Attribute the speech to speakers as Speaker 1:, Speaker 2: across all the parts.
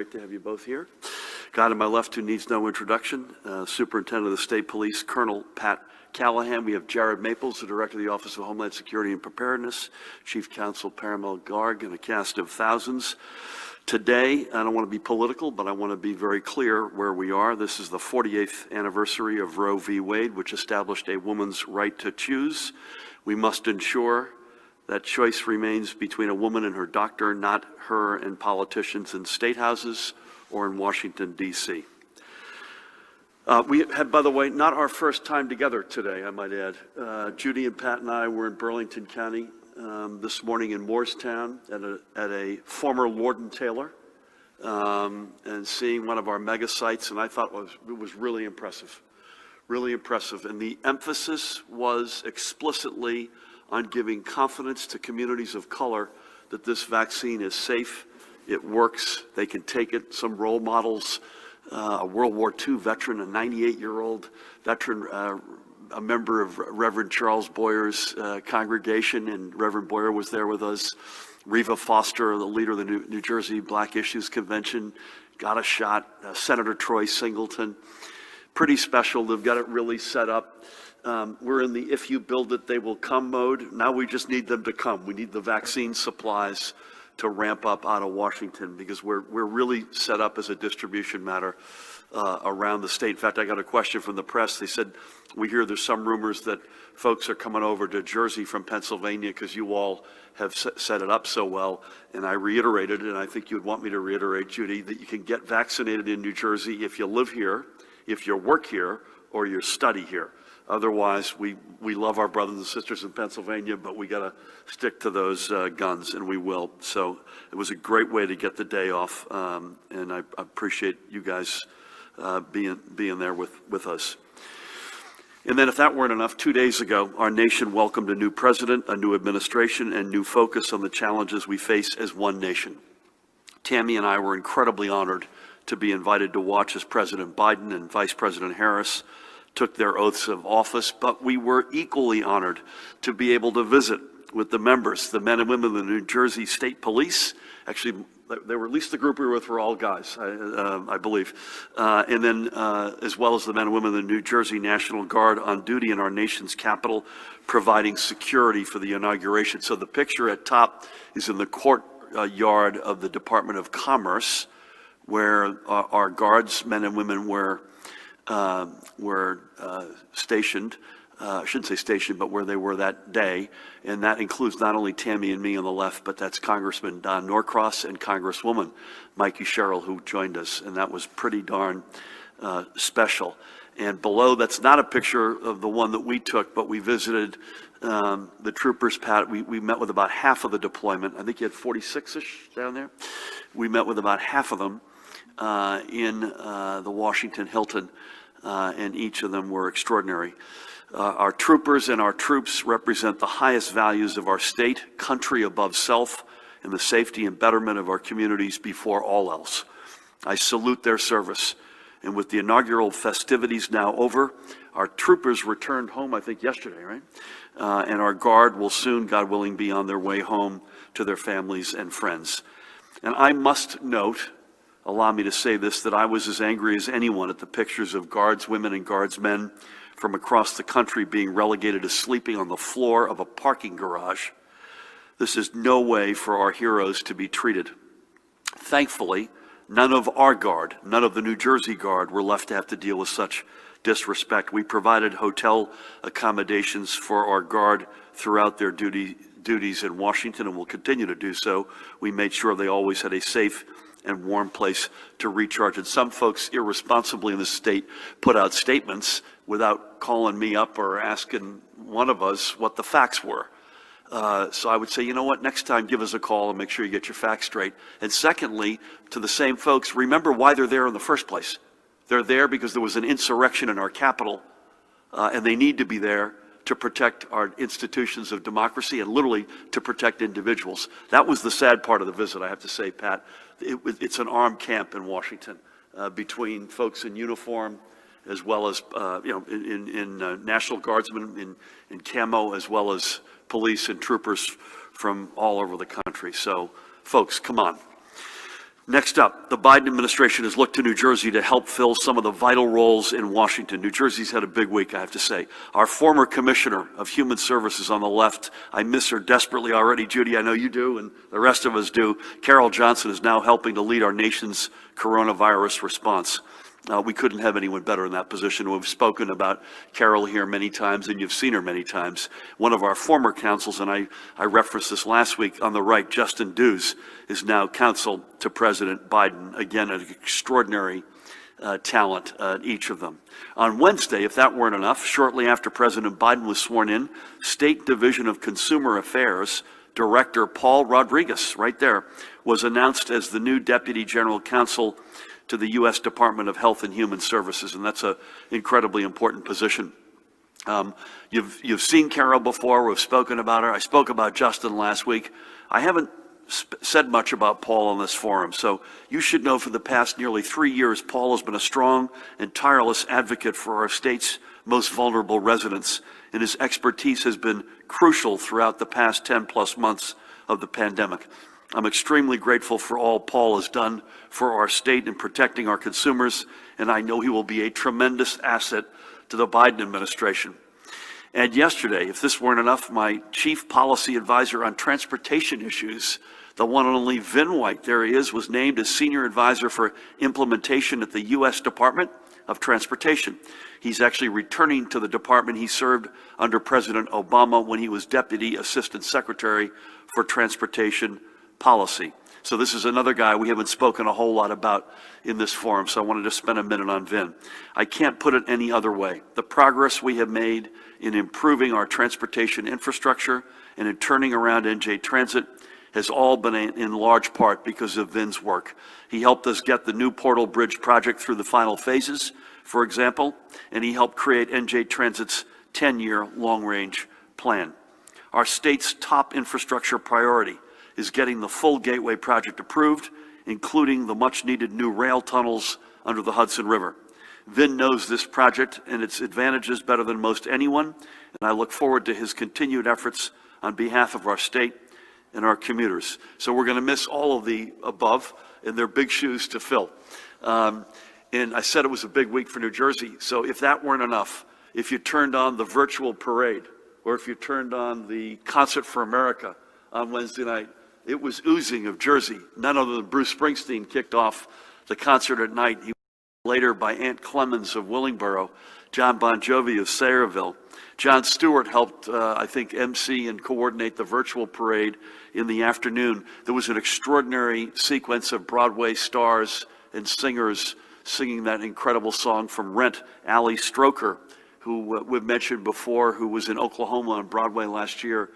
Speaker 1: Great to have you both here. Guy to my left who needs no introduction, Superintendent of the State Police, Colonel Pat Callahan. We have Jared Maples, the Director of the Office of Homeland Security and Preparedness, Chief Counsel Paramel Garg, and a cast of thousands. Today, I don't want to be political, but I want to be very clear where we are. This is the 48th anniversary of Roe v. Wade, which established a woman's right to choose. We must ensure that choice remains between a woman and her doctor, not her and politicians in state houses or in Washington, D.C. We had, by the way, not our first time together today, I might add. Judy and Pat and I were in Burlington County this morning in Moorestown at a former Lord and Taylor and seeing one of our mega sites, and I thought it was really impressive, really impressive. And the emphasis was explicitly on giving confidence to communities of color that this vaccine is safe, it works, they can take it. Some role models, a World War II veteran, a 98-year-old veteran, a member of Reverend Charles Boyer's congregation, and Reverend Boyer was there with us. Reva Foster, the leader of the New Jersey Black Issues Convention, got a shot. Senator Troy Singleton. Pretty special. They've got it really set up. We're in the if you build it, they will come mode. Now we just need them to come. We need the vaccine supplies to ramp up out of Washington because we're really set up as a distribution matter around the state. In fact, I got a question from the press. They said, we hear there's some rumors that folks are coming over to Jersey from Pennsylvania because you all have set it up so well. And I reiterated, and I think you would want me to reiterate, Judy, that you can get vaccinated in New Jersey if you live here, if you work here, or you study here. Otherwise, we love our brothers and sisters in Pennsylvania, but we got to stick to those guns, and we will. So it was a great way to get the day off, and I appreciate you guys being there with us. And then if that weren't enough, 2 days ago, our nation welcomed a new president, a new administration, and new focus on the challenges we face as one nation. Tammy and I were incredibly honored to be invited to watch as President Biden and Vice President Harris took their oaths of office, but we were equally honored to be able to visit with the members, the men and women of the New Jersey State Police. Actually, they were at least the group we were with were all guys, I believe. And then as well as the men and women of the New Jersey National Guard on duty in our nation's capital, providing security for the inauguration. So the picture at top is in the courtyard of the Department of Commerce, where our guards, men and women, were stationed. I shouldn't say stationed, but where they were that day. And that includes not only Tammy and me on the left, but that's Congressman Don Norcross and Congresswoman Mikey Sherrill, who joined us. And that was pretty darn special. And below, that's not a picture of the one that we took, but we visited the troopers, Pat. We met with about half of the deployment. I think you had 46-ish down there. We met with about half of them in the Washington Hilton, and each of them were extraordinary. Our troopers and our troops represent the highest values of our state, country above self, and the safety and betterment of our communities before all else. I salute their service. And with the inaugural festivities now over, our troopers returned home, I think yesterday, right? And our guard will soon, God willing, be on their way home to their families and friends. And I must note, allow me to say this, that I was as angry as anyone at the pictures of guards women and guards men from across the country being relegated to sleeping on the floor of a parking garage. This is no way for our heroes to be treated. Thankfully, none of our guard, none of the New Jersey Guard were left to have to deal with such disrespect. We provided hotel accommodations for our guard throughout their duties in Washington, and will continue to do so. We made sure they always had a safe and warm place to recharge. And some folks irresponsibly in the state put out statements without calling me up or asking one of us what the facts were. So I would say, you know what, next time give us a call and make sure you get your facts straight. And secondly, to the same folks, remember why they're there in the first place. They're there because there was an insurrection in our capital, and they need to be there to protect our institutions of democracy and literally to protect individuals. That was the sad part of the visit, I have to say, Pat. It's an armed camp in Washington between folks in uniform as well as, in National Guardsmen in camo, as well as police and troopers from all over the country. So, folks, come on. Next up, the Biden administration has looked to New Jersey to help fill some of the vital roles in Washington. New Jersey's had a big week, I have to say. Our former commissioner of human services on the left, I miss her desperately already, Judy, I know you do, and the rest of us do. Carol Johnson is now helping to lead our nation's coronavirus response. We couldn't have anyone better in that position. We've spoken about Carol here many times, and you've seen her many times. One of our former counsels, and I referenced this last week on the right, Justin Dews, is now counsel to President Biden. Again, an extraordinary talent, each of them. On Wednesday, if that weren't enough, shortly after President Biden was sworn in, State Division of Consumer Affairs Director Paul Rodriguez, right there, was announced as the new Deputy General Counsel to the U.S. Department of Health and Human Services, and that's an incredibly important position. You've seen Carol before. We've spoken about her. I spoke about Justin last week. I haven't said much about Paul on this forum, so you should know for the past nearly 3 years, Paul has been a strong and tireless advocate for our state's most vulnerable residents, and his expertise has been crucial throughout the past 10+ months of the pandemic. I'm extremely grateful for all Paul has done for our state in protecting our consumers, and I know he will be a tremendous asset to the Biden administration. And yesterday, if this weren't enough, my chief policy advisor on transportation issues, the one and only Vin White, there he is, was named as senior advisor for implementation at the U.S. Department of Transportation. He's actually returning to the department he served under President Obama when he was Deputy Assistant Secretary for Transportation Policy. So this is another guy we haven't spoken a whole lot about in this forum, so I wanted to spend a minute on Vin. I can't put it any other way. The progress we have made in improving our transportation infrastructure and in turning around NJ Transit has all been in large part because of Vin's work. He helped us get the new Portal Bridge project through the final phases, for example, and he helped create NJ Transit's 10-year long-range plan. Our state's top infrastructure priority is getting the full Gateway project approved, including the much-needed new rail tunnels under the Hudson River. Vin knows this project and its advantages better than most anyone, and I look forward to his continued efforts on behalf of our state and our commuters. So we're going to miss all of the above, and they're big shoes to fill. And I said it was a big week for New Jersey, so if that weren't enough, if you turned on the virtual parade, or if you turned on the Concert for America on Wednesday night, it was oozing of Jersey. None other than Bruce Springsteen kicked off the concert at night. He was later by Aunt Clemens of Willingboro, John Bon Jovi of Sayreville. Jon Stewart helped, I think, MC and coordinate the virtual parade in the afternoon. There was an extraordinary sequence of Broadway stars and singers singing that incredible song from Rent. Ali Stroker, who we've mentioned before, who was in Oklahoma on Broadway last year,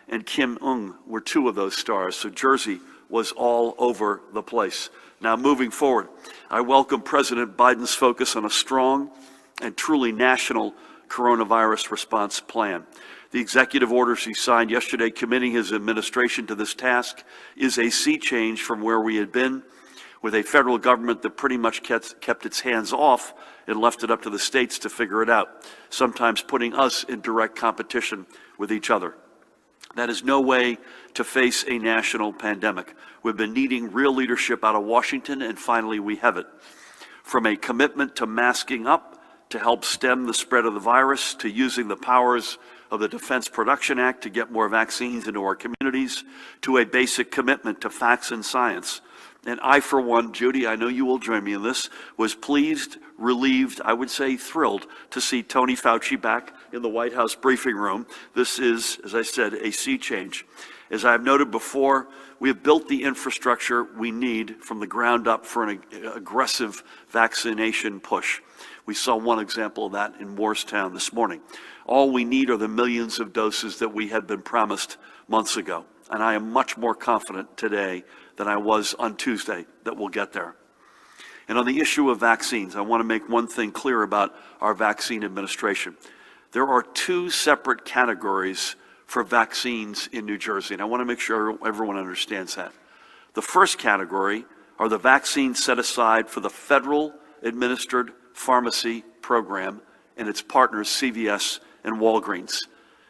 Speaker 1: and Kim Ung were two of those stars. So Jersey was all over the place. Now moving forward, I welcome President Biden's focus on a strong and truly national coronavirus response plan. The executive orders he signed yesterday committing his administration to this task is a sea change from where we had been, with a federal government that pretty much kept its hands off and left it up to the states to figure it out, sometimes putting us in direct competition with each other. That is no way to face a national pandemic. We've been needing real leadership out of Washington, and finally we have it. From a commitment to masking up to help stem the spread of the virus, to using the powers of the Defense Production Act to get more vaccines into our communities, to a basic commitment to facts and science. And I, for one, Judy, I know you will join me in this, was pleased, relieved, I would say thrilled to see Tony Fauci back in the White House briefing room. This is, as I said, a sea change. As I've noted before, we have built the infrastructure we need from the ground up for an aggressive vaccination push. We saw one example of that in Moorestown this morning. All we need are the millions of doses that we had been promised months ago. And I am much more confident today than I was on Tuesday that we'll get there. And on the issue of vaccines, I want to make one thing clear about our vaccine administration. There are two separate categories for vaccines in New Jersey, and I want to make sure everyone understands that. The first category are the vaccines set aside for the federal administered pharmacy program and its partners, CVS and Walgreens.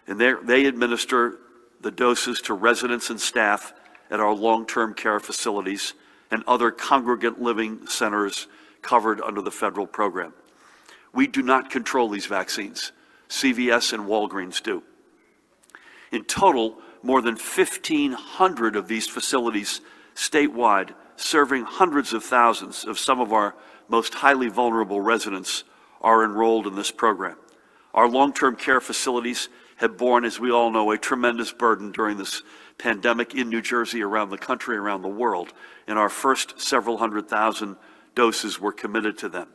Speaker 1: And they administer the doses to residents and staff at our long-term care facilities and other congregate living centers covered under the federal program. We do not control these vaccines. CVS and Walgreens do. In total, more than 1,500 of these facilities statewide, serving hundreds of thousands of some of our most highly vulnerable residents, are enrolled in this program. Our long-term care facilities have borne, as we all know, a tremendous burden during this pandemic in New Jersey, around the country, around the world, and our first several 100,000 doses were committed to them.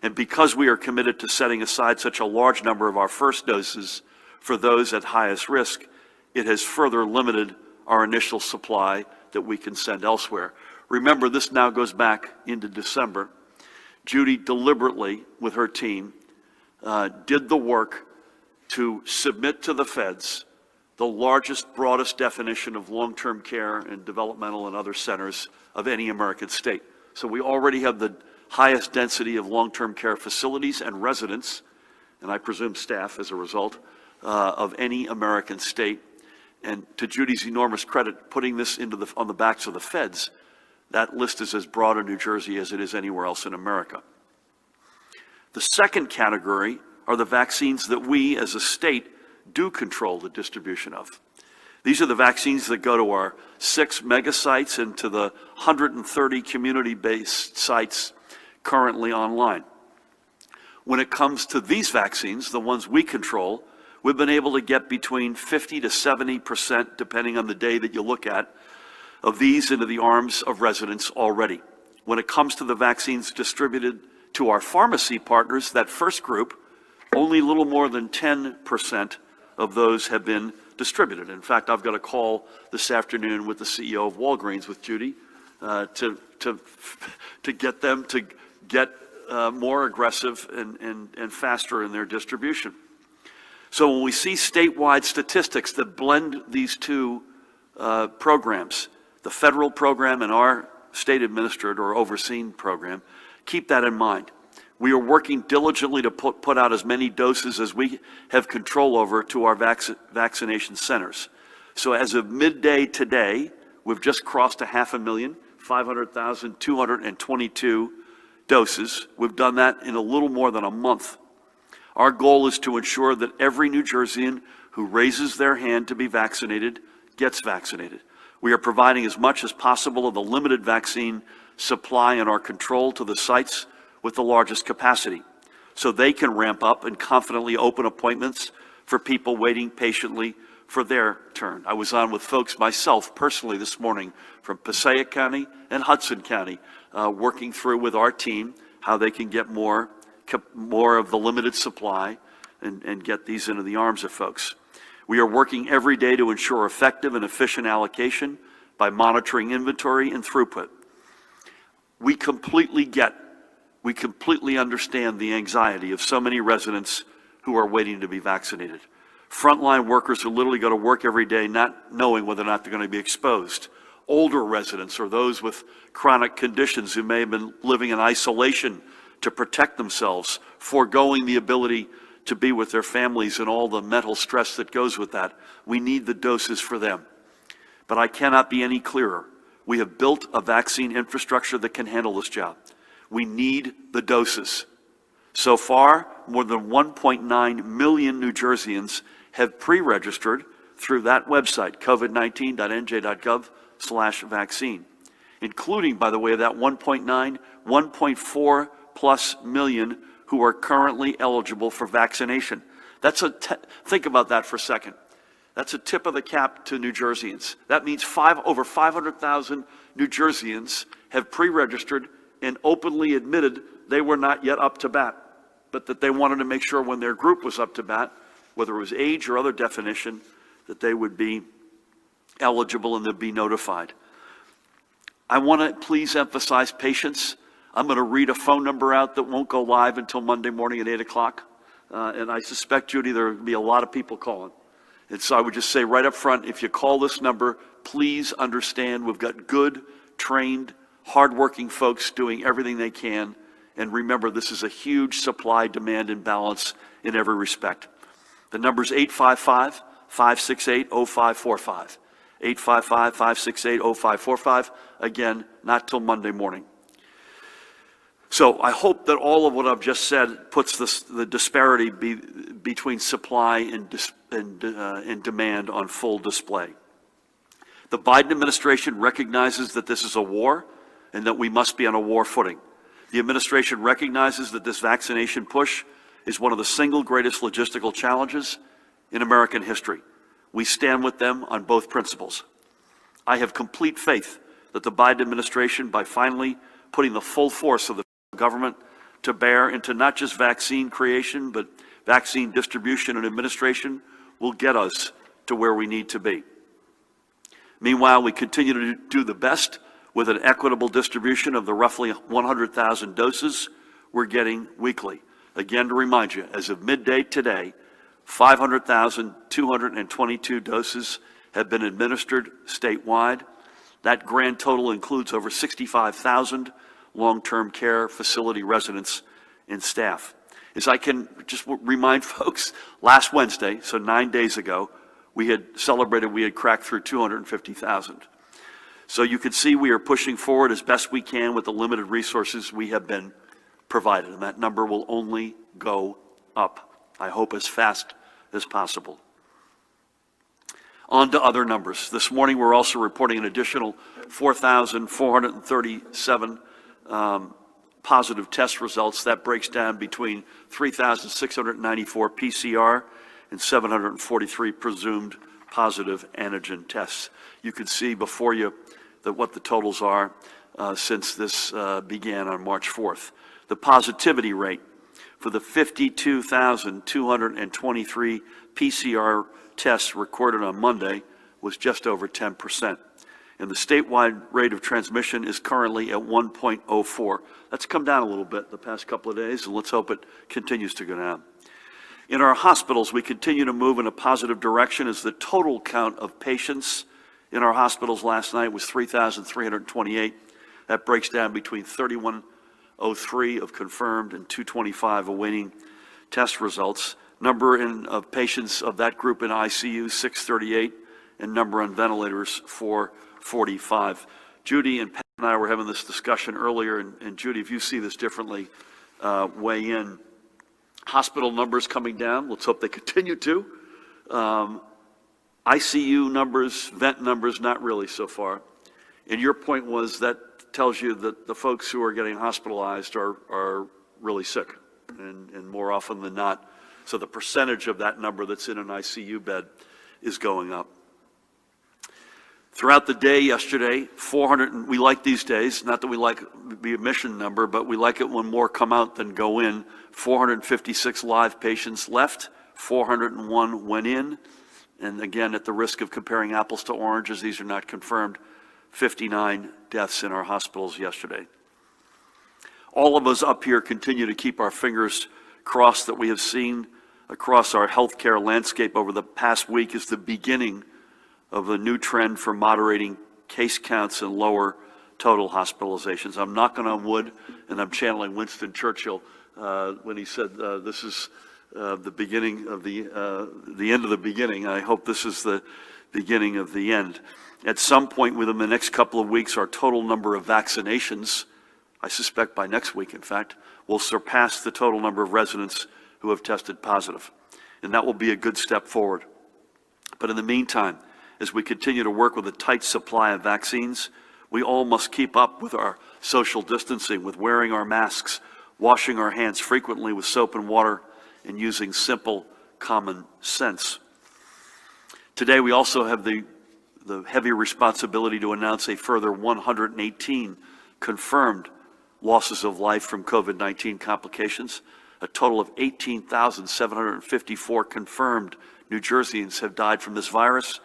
Speaker 1: And because we are committed to setting aside such a large number of our first doses for those at highest risk, it has further limited our initial supply that we can send elsewhere. Remember, this now goes back into December. Judy deliberately, with her team, did the work to submit to the feds the largest, broadest definition of long-term care and developmental and other centers of any American state. So we already have the highest density of long-term care facilities and residents, and I presume staff as a result, of any American state. And to Judy's enormous credit, putting this on the backs of the feds, that list is as broad in New Jersey as it is anywhere else in America. The second category are the vaccines that we as a state do control the distribution of. These are the vaccines that go to our 6 mega sites and to the 130 community-based sites currently online. When it comes to these vaccines, the ones we control, we've been able to get between 50 to 70%, depending on the day that you look at, of these into the arms of residents already. When it comes to the vaccines distributed to our pharmacy partners, that first group, only a little more than 10% of those have been distributed. In fact, I've got a call this afternoon with the CEO of Walgreens, with Judy, to get them to get more aggressive and faster in their distribution. So when we see statewide statistics that blend these two programs, the federal program and our state-administered or overseen program, keep that in mind. We are working diligently to put out as many doses as we have control over to our vaccination centers. So as of midday today, we've just crossed 500,000, 500,222 doses. We've done that in a little more than a month. Our goal is to ensure that every New Jerseyan who raises their hand to be vaccinated gets vaccinated. We are providing as much as possible of the limited vaccine supply in our control to the sites with the largest capacity, so they can ramp up and confidently open appointments for people waiting patiently for their turn. I was on with folks myself personally this morning from Passaic County and Hudson County, working through with our team how they can get more of the limited supply and get these into the arms of folks. We are working every day to ensure effective and efficient allocation by monitoring inventory and throughput. We completely understand the anxiety of so many residents who are waiting to be vaccinated. Frontline workers who literally go to work every day not knowing whether or not they're going to be exposed. Older residents or those with chronic conditions who may have been living in isolation to protect themselves, foregoing the ability to be with their families and all the mental stress that goes with that. We need the doses for them. But I cannot be any clearer. We have built a vaccine infrastructure that can handle this job. We need the doses. So far, more than 1.9 million New Jerseyans have pre-registered through that website, covid19.nj.gov/vaccine, including, by the way, of that 1.9, 1.4 plus million who are currently eligible for vaccination. Think about that for a second. That's a tip of the cap to New Jerseyans. That means over 500,000 New Jerseyans have pre-registered and openly admitted they were not yet up to bat, but that they wanted to make sure when their group was up to bat, whether it was age or other definition, that they would be eligible and they'd be notified. I want to please emphasize patience. I'm going to read a phone number out that won't go live until Monday morning at 8 o'clock. And I suspect, Judy, there will be a lot of people calling. And so I would just say right up front, if you call this number, please understand we've got good, trained, hardworking folks doing everything they can. And remember, this is a huge supply-demand imbalance in every respect. The number is 855-568-0545. 855-568-0545. Again, not till Monday morning. So I hope that all of what I've just said puts the disparity between supply and demand on full display. The Biden administration recognizes that this is a war and that we must be on a war footing. The administration recognizes that this vaccination push is one of the single greatest logistical challenges in American history. We stand with them on both principles. I have complete faith that the Biden administration, by finally putting the full force of the government to bear into not just vaccine creation, but vaccine distribution and administration, will get us to where we need to be. Meanwhile, we continue to do the best with an equitable distribution of the roughly 100,000 doses we're getting weekly. Again, to remind you, as of midday today, 500,222 doses have been administered statewide. That grand total includes over 65,000 long-term care facility residents and staff. As I can just remind folks, last Wednesday, so 9 days ago, we had cracked through 250,000. So you can see we are pushing forward as best we can with the limited resources we have been provided, and that number will only go up, I hope as fast as possible. On to other numbers. This morning we're also reporting an additional 4,437 positive test results. That breaks down between 3,694 PCR and 743 presumed positive antigen tests. You can see before you what the totals are since this began on March 4th. The positivity rate for the 52,223 PCR tests recorded on Monday was just over 10%. And the statewide rate of transmission is currently at 1.04. That's come down a little bit the past couple of days, and let's hope it continues to go down. In our hospitals, we continue to move in a positive direction as the total count of patients in our hospitals last night was 3,328. That breaks down between 3,103 of confirmed and 225 awaiting test results. Number of patients of that group in ICU, 638, and number on ventilators, 445. Judy and Pat and I were having this discussion earlier, and Judy, if you see this differently, weigh in. Hospital numbers coming down. Let's hope they continue to. ICU numbers, vent numbers, not really so far. And your point was that tells you that the folks who are getting hospitalized are really sick, and more often than not. So the percentage of that number that's in an ICU bed is going up. Throughout the day yesterday, 400, we like these days, not that we like the admission number, but we like it when more come out than go in. 456 live patients left, 401 went in. And again, at the risk of comparing apples to oranges, these are not confirmed, 59 deaths in our hospitals yesterday. All of us up here continue to keep our fingers crossed that we have seen across our healthcare landscape over the past week is the beginning of a new trend for moderating case counts and lower total hospitalizations. I'm knocking on wood, and I'm channeling Winston Churchill when he said, this is the beginning of the end of the beginning. I hope this is the beginning of the end. At some point within the next couple of weeks, our total number of vaccinations, I suspect by next week, in fact, will surpass the total number of residents who have tested positive. And that will be a good step forward. But in the meantime, as we continue to work with a tight supply of vaccines, we all must keep up with our social distancing, with wearing our masks, washing our hands frequently with soap and water, and using simple common sense. Today, we also have the heavy responsibility to announce a further 118 confirmed losses of life from COVID-19 complications. A total of 18,754 confirmed New Jerseyans have died from this virus.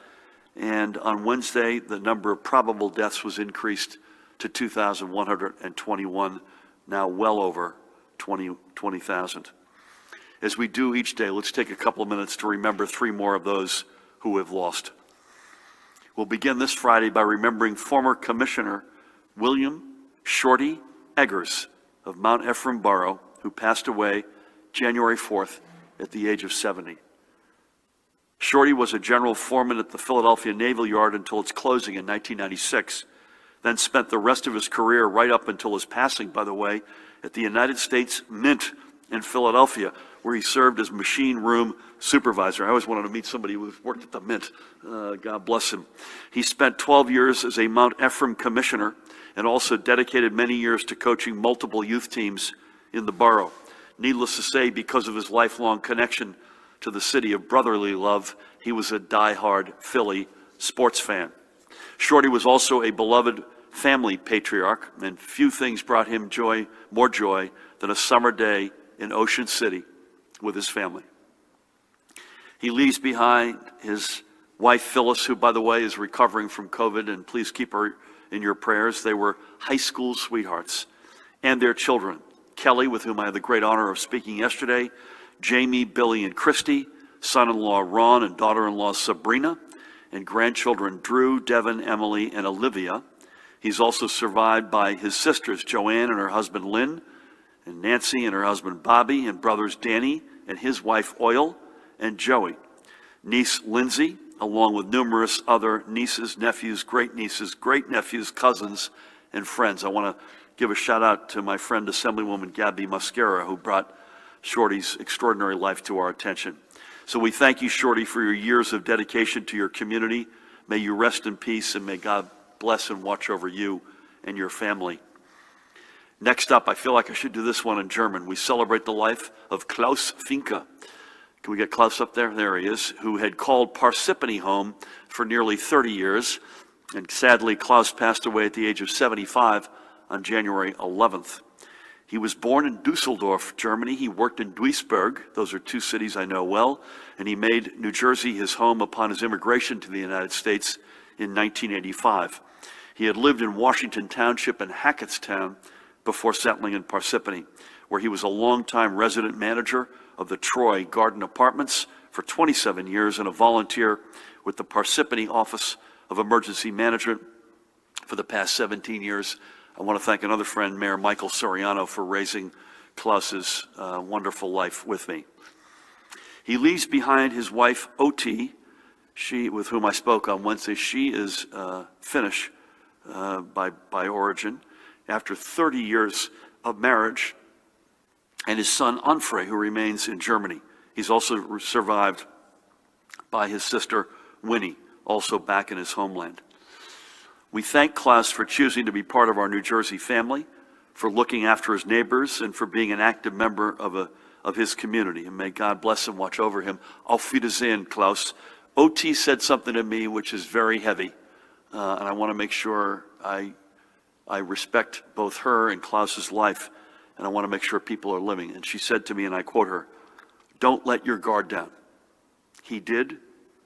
Speaker 1: And on Wednesday, the number of probable deaths was increased to 2,121, now well over 20,000. As we do each day, let's take a couple of minutes to remember 3 more of those who have lost. We'll begin this Friday by remembering former Commissioner William Shorty Eggers of Mount Ephraim Borough, who passed away January 4th at the age of 70. Shorty was a general foreman at the Philadelphia Naval Yard until its closing in 1996, then spent the rest of his career, right up until his passing, by the way, at the United States Mint in Philadelphia, where he served as machine room supervisor. I always wanted to meet somebody who worked at the Mint. God bless him. He spent 12 years as a Mount Ephraim commissioner and also dedicated many years to coaching multiple youth teams in the borough. Needless to say, because of his lifelong connection to the city of brotherly love, he was a diehard Philly sports fan. Shorty was also a beloved family patriarch, and few things brought him more joy than a summer day in Ocean City with his family. He leaves behind his wife, Phyllis, who, by the way, is recovering from COVID, and please keep her in your prayers. They were high school sweethearts, and their children, Kelly, with whom I had the great honor of speaking yesterday, Jamie, Billy, and Christy, son-in-law Ron and daughter-in-law Sabrina, and grandchildren Drew, Devin, Emily, and Olivia. He's also survived by his sisters, Joanne and her husband Lynn, and Nancy and her husband Bobby, and brothers Danny and his wife Oil, and Joey. Niece Lindsay, along with numerous other nieces, nephews, great-nieces, great-nephews, cousins, and friends. I want to give a shout-out to my friend Assemblywoman Gabby Muscara, who brought Shorty's extraordinary life to our attention. So we thank you, Shorty, for your years of dedication to your community. May you rest in peace, and may God bless and watch over you and your family. Next up, I feel like I should do this one in German. We celebrate the life of Klaus Finke. Can we get Klaus up there? There he is, who had called Parsippany home for nearly 30 years. And sadly, Klaus passed away at the age of 75 on January 11th. He was born in Dusseldorf, Germany. He worked in Duisburg. Those are two cities I know well. And he made New Jersey his home upon his immigration to the United States in 1985. He had lived in Washington Township and Hackettstown before settling in Parsippany, where he was a longtime resident manager of the Troy Garden Apartments for 27 years and a volunteer with the Parsippany Office of Emergency Management for the past 17 years. I want to thank another friend, Mayor Michael Soriano, for raising Klaus's wonderful life with me. He leaves behind his wife, Oti, with whom I spoke on Wednesday. She is Finnish by origin, after 30 years of marriage, and his son, Anfre, who remains in Germany. He's also survived by his sister, Winnie, also back in his homeland. We thank Klaus for choosing to be part of our New Jersey family, for looking after his neighbors, and for being an active member of his community. And may God bless and watch over him. Auf Wiedersehen, Klaus. OT said something to me which is very heavy, and I want to make sure I respect both her and Klaus's life, and I want to make sure people are living. And she said to me, and I quote her, "Don't let your guard down." He did,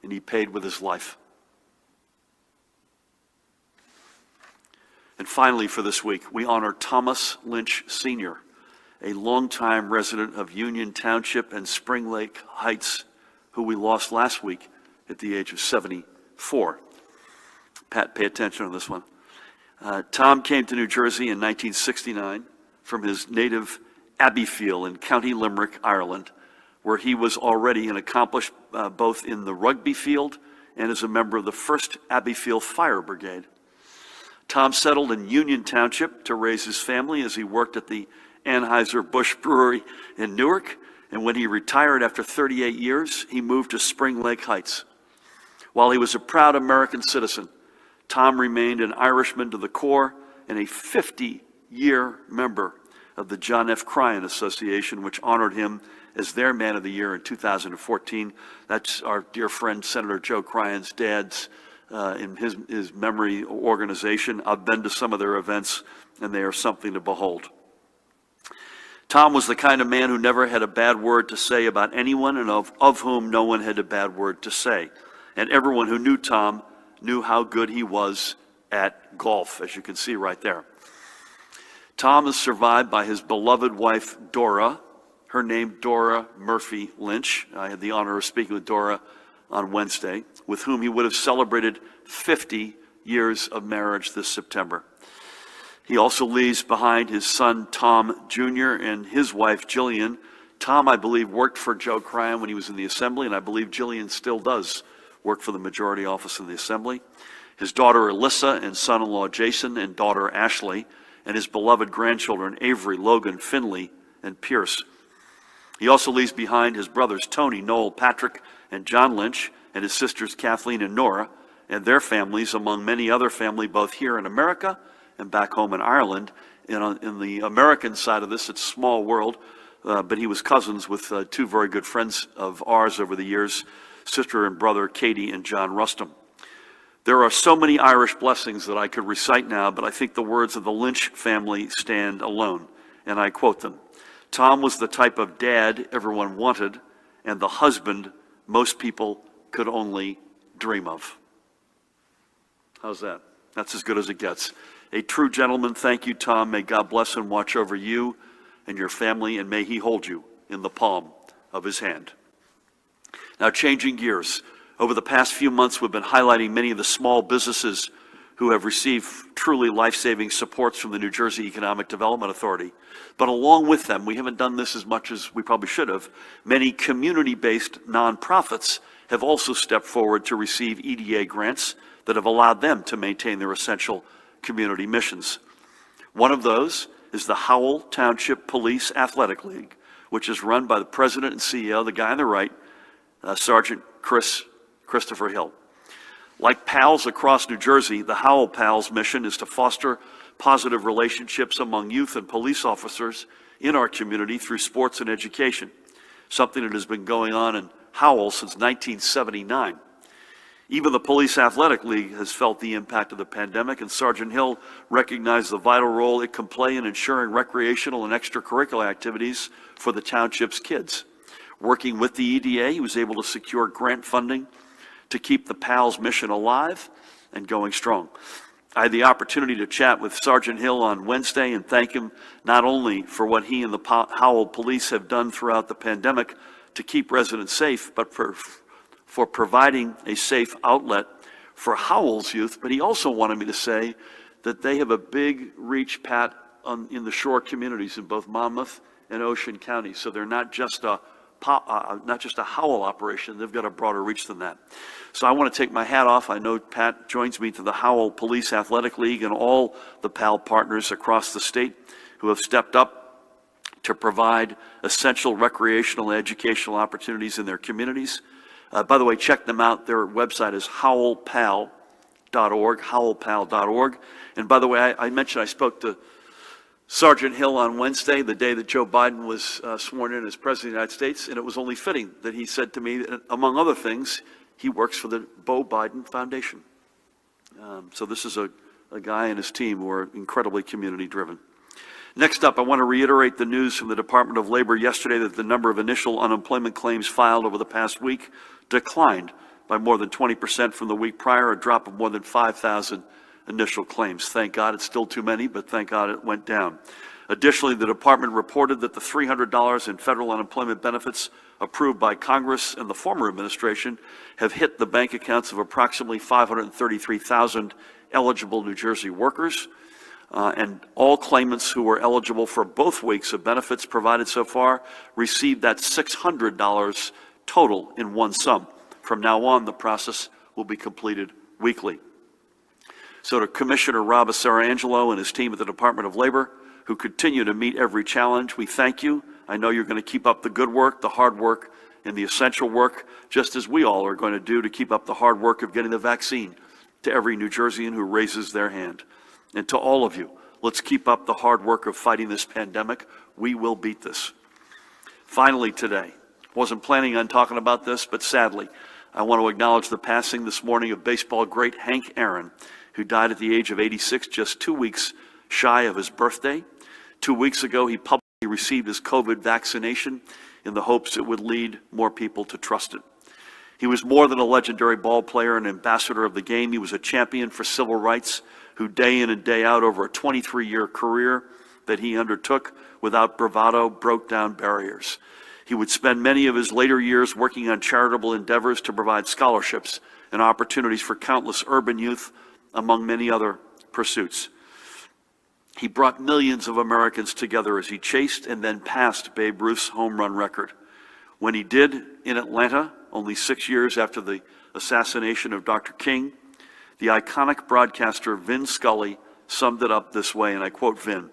Speaker 1: and he paid with his life. And finally, for this week, we honor Thomas Lynch Sr., a longtime resident of Union Township and Spring Lake Heights, who we lost last week at the age of 74. Pat, pay attention on this one. Tom came to New Jersey in 1969 from his native Abbeyfield in County Limerick, Ireland, where he was already an accomplished both in the rugby field and as a member of the 1st Abbeyfield Fire Brigade. Tom settled in Union Township to raise his family as he worked at the Anheuser-Busch Brewery in Newark, and when he retired after 38 years, he moved to Spring Lake Heights. While he was a proud American citizen, Tom remained an Irishman to the core and a 50-year member of the John F. Cryan Association, which honored him as their Man of the Year in 2014. That's our dear friend Senator Joe Cryan's dad's in his memory organization. I've been to some of their events, and they are something to behold. Tom was the kind of man who never had a bad word to say about anyone, and of whom no one had a bad word to say. And everyone who knew Tom knew how good he was at golf, as you can see right there. Tom is survived by his beloved wife, Dora, her name Dora Murphy Lynch. I had the honor of speaking with Dora on Wednesday, with whom he would have celebrated 50 years of marriage this September. He also leaves behind his son, Tom Jr., and his wife, Jillian. Tom, I believe, worked for Joe Cryan when he was in the Assembly, and I believe Jillian still does work for the majority office in the Assembly. His daughter Alyssa and son-in-law Jason and daughter Ashley, and his beloved grandchildren Avery, Logan, Finley, and Pierce. He also leaves behind his brothers Tony, Noel, Patrick, and John Lynch, and his sisters Kathleen and Nora, and their families, among many other family both here in America and back home in Ireland. And in the American side of this, it's a small world, but he was cousins with two very good friends of ours over the years, sister and brother Katie and John Rustum. There are so many Irish blessings that I could recite now, but I think the words of the Lynch family stand alone, and I quote them. Tom was the type of dad everyone wanted, and the husband most people could only dream of. How's that? That's as good as it gets. A true gentleman. Thank you, Tom. May God bless and watch over you and your family, and may he hold you in the palm of his hand. Now, changing gears. Over the past few months, we've been highlighting many of the small businesses who have received truly life-saving supports from the New Jersey Economic Development Authority. But along with them, we haven't done this as much as we probably should have, many community-based nonprofits have also stepped forward to receive EDA grants that have allowed them to maintain their essential community missions. One of those is the Howell Township Police Athletic League, which is run by the president and CEO, the guy on the right, Sergeant Christopher Hill. Like PALS across New Jersey, the Howell PALS mission is to foster positive relationships among youth and police officers in our community through sports and education, something that has been going on in Howell since 1979. Even the Police Athletic League has felt the impact of the pandemic, and Sergeant Hill recognized the vital role it can play in ensuring recreational and extracurricular activities for the township's kids. Working with the EDA, he was able to secure grant funding to keep the PALS mission alive and going strong. I had the opportunity to chat with Sergeant Hill on Wednesday and thank him not only for what he and the Howell police have done throughout the pandemic to keep residents safe, but for providing a safe outlet for Howell's youth. But he also wanted me to say that they have a big reach, Pat, in the shore communities in both Monmouth and Ocean County. So they're not just a Howell operation, they've got a broader reach than that. So I want to take my hat off. I know Pat joins me to the Howell Police Athletic League and all the PAL partners across the state who have stepped up to provide essential recreational and educational opportunities in their communities. By the way, check them out. Their website is howellpal.org, howellpal.org. And by the way, I mentioned I spoke to Sergeant Hill on Wednesday, the day that Joe Biden was sworn in as President of the United States, and it was only fitting that he said to me, that, among other things, he works for the Beau Biden Foundation. So this is a guy and his team who are incredibly community-driven. Next up, I want to reiterate the news from the Department of Labor yesterday that the number of initial unemployment claims filed over the past week declined by more than 20% from the week prior, a drop of more than 5,000 initial claims. Thank God it's still too many, but thank God it went down. Additionally, the department reported that the $300 in federal unemployment benefits approved by Congress and the former administration have hit the bank accounts of approximately 533,000 eligible New Jersey workers. And all claimants who were eligible for both weeks of benefits provided so far received that $600 total in one sum. From now on, the process will be completed weekly. So to Commissioner Rob Sarangelo and his team at the Department of Labor, who continue to meet every challenge, we thank you. I know you're going to keep up the good work, the hard work, and the essential work, just as we all are going to do to keep up the hard work of getting the vaccine to every New Jerseyan who raises their hand. And to all of you, let's keep up the hard work of fighting this pandemic. We will beat this. Finally today, wasn't planning on talking about this, but sadly, I want to acknowledge the passing this morning of baseball great Hank Aaron, who died at the age of 86, just 2 weeks shy of his birthday. 2 weeks ago, he publicly received his COVID vaccination in the hopes it would lead more people to trust it. He was more than a legendary ball player and ambassador of the game. He was a champion for civil rights who day in and day out over a 23-year career that he undertook without bravado broke down barriers. He would spend many of his later years working on charitable endeavors to provide scholarships and opportunities for countless urban youth, among many other pursuits. He brought millions of Americans together as he chased and then passed Babe Ruth's home run record. When he did in Atlanta, only 6 years after the assassination of Dr. King, the iconic broadcaster Vin Scully summed it up this way, and I quote Vin,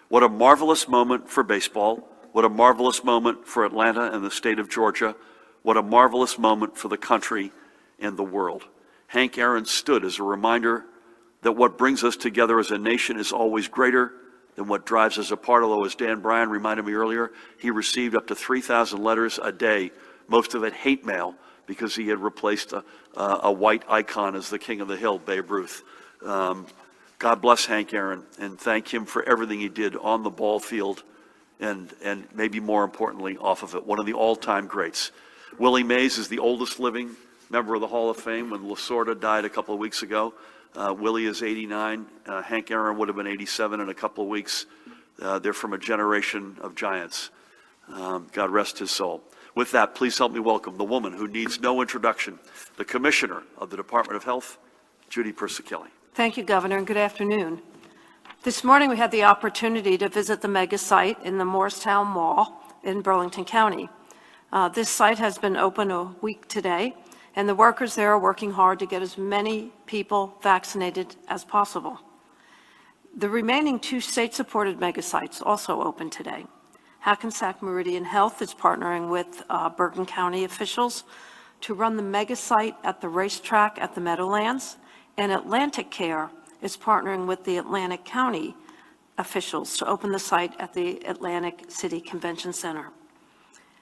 Speaker 1: "What a marvelous moment for baseball. What a marvelous moment for Atlanta and the state of Georgia. What a marvelous moment for the country and the world." Hank Aaron stood as a reminder that what brings us together as a nation is always greater than what drives us apart. Although, as Dan Bryan reminded me earlier, he received up to 3,000 letters a day, most of it hate mail, because he had replaced a white icon as the king of the hill, Babe Ruth. God bless Hank Aaron, and thank him for everything he did on the ball field and maybe more importantly, off of it. One of the all-time greats. Willie Mays is the oldest living member of the Hall of Fame. When Lasorda died a couple of weeks ago, Willie is 89. Hank Aaron would have been 87 in a couple of weeks. They're from a generation of giants. God rest his soul. With that, please help me welcome the woman who needs no introduction, the Commissioner of the Department of Health, Judy Persichilli.
Speaker 2: Thank you, Governor, and good afternoon. This morning we had the opportunity to visit the mega site in the Morristown Mall in Burlington County. This site has been open a week today, and the workers there are working hard to get as many people vaccinated as possible. The remaining 2 state-supported mega sites also open today. Hackensack Meridian Health is partnering with Bergen County officials to run the mega site at the racetrack at the Meadowlands, and Atlantic Care is partnering with the Atlantic County officials to open the site at the Atlantic City Convention Center.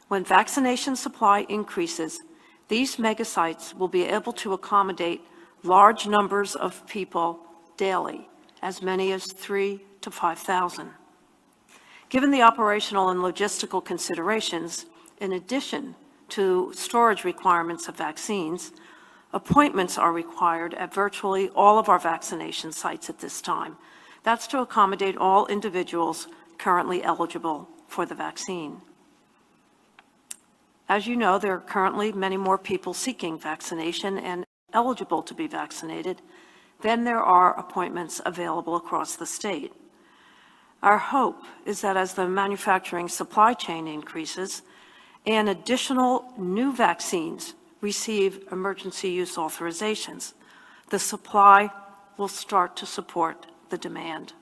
Speaker 2: When vaccination supply increases, these mega sites will be able to accommodate large numbers of people daily, as many as 3,000 to 5,000. Given the operational and logistical considerations, in addition to storage requirements of vaccines, appointments are required at virtually all of our vaccination sites at this time. That's to accommodate all individuals currently eligible for the vaccine. As you know, there are currently many more people seeking vaccination and eligible to be vaccinated than there are appointments available across the state. Our hope is that as the manufacturing supply chain increases and additional new vaccines receive emergency use authorizations, the supply will start to support the demand.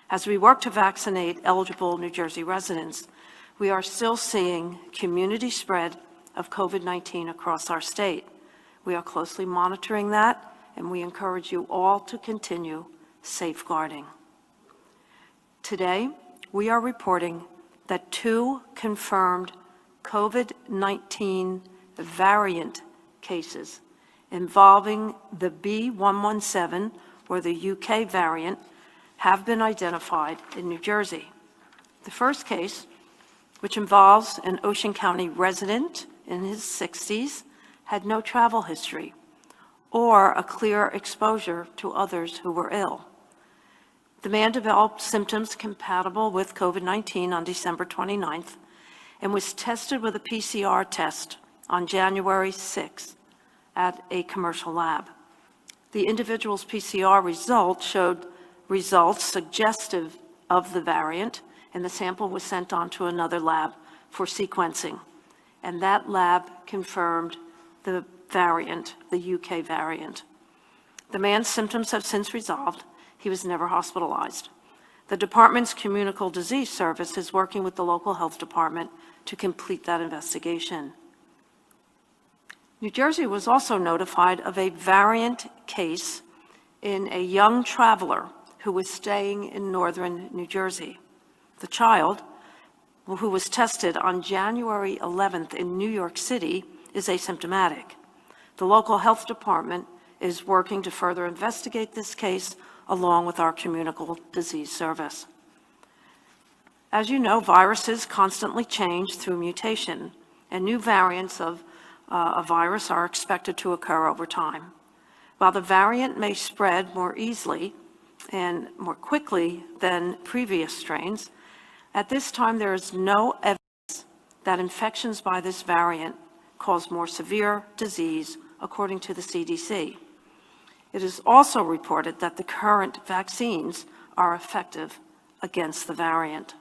Speaker 2: As we work to vaccinate eligible New Jersey residents, we are still seeing community spread of COVID-19 across our state. We are closely monitoring that, and we encourage you all to continue safeguarding. Today, we are reporting that 2 confirmed COVID-19 variant cases involving the B.1.1.7 or the UK variant have been identified in New Jersey. The first case, which involves an Ocean County resident in his 60s, had no travel history or a clear exposure to others who were ill. The man developed symptoms compatible with COVID-19 on December 29th and was tested with a PCR test on January 6th at a commercial lab. The individual's PCR results showed results suggestive of the variant, and the sample was sent on to another lab for sequencing. And that lab confirmed the variant, the UK variant. The man's symptoms have since resolved. He was never hospitalized. The department's communicable disease service is working with the local health department to complete that investigation. New Jersey was also notified of a variant case in a young traveler who was staying in northern New Jersey. The child, who was tested on January 11th in New York City, is asymptomatic. The local health department is working to further investigate this case along with our communicable disease service. As you know, viruses constantly change through mutation, and new variants of a virus are expected to occur over time. While the variant may spread more easily and more quickly than previous strains, at this time there is no evidence that infections by this variant cause more severe disease, according to the CDC. It is also reported that the current vaccines are effective against the variant.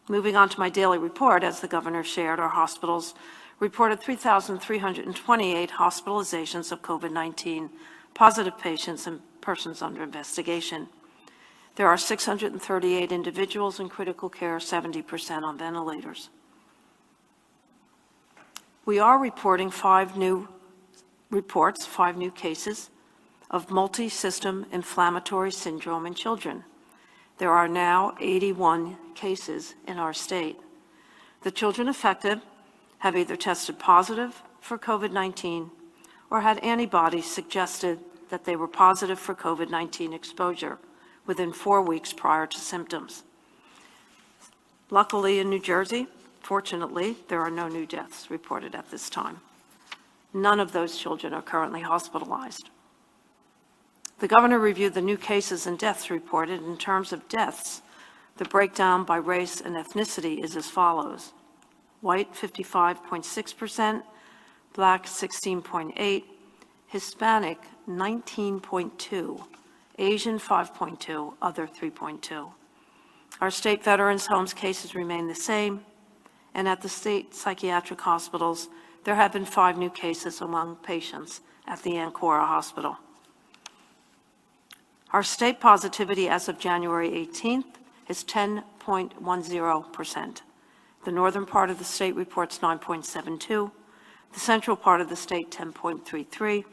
Speaker 2: Moving on to my daily report, as the governor shared, our hospitals reported 3,328 hospitalizations of COVID-19 positive patients and persons under investigation. There are 638 individuals in critical care, 70% on ventilators. We are reporting 5 new cases of multi-system inflammatory syndrome in children. There are now 81 cases in our state. The children affected have either tested positive for COVID-19 or had antibodies suggested that they were positive for COVID-19 exposure within 4 weeks prior to symptoms. Luckily in New Jersey, fortunately, there are no new deaths reported at this time. None of those children are currently hospitalized. The governor reviewed the new cases and deaths reported. In terms of deaths, the breakdown by race and ethnicity is as follows: white 55.6%, black 16.8%, Hispanic 19.2%, Asian 5.2%, other 3.2%. Our state veterans' homes cases remain the same, and at the state psychiatric hospitals, there have been 5 new cases among patients at the Ancora Hospital. Our state positivity as of January 18th is 10.10%. The northern part of the state reports 9.72%, the central part of the state 10.33%,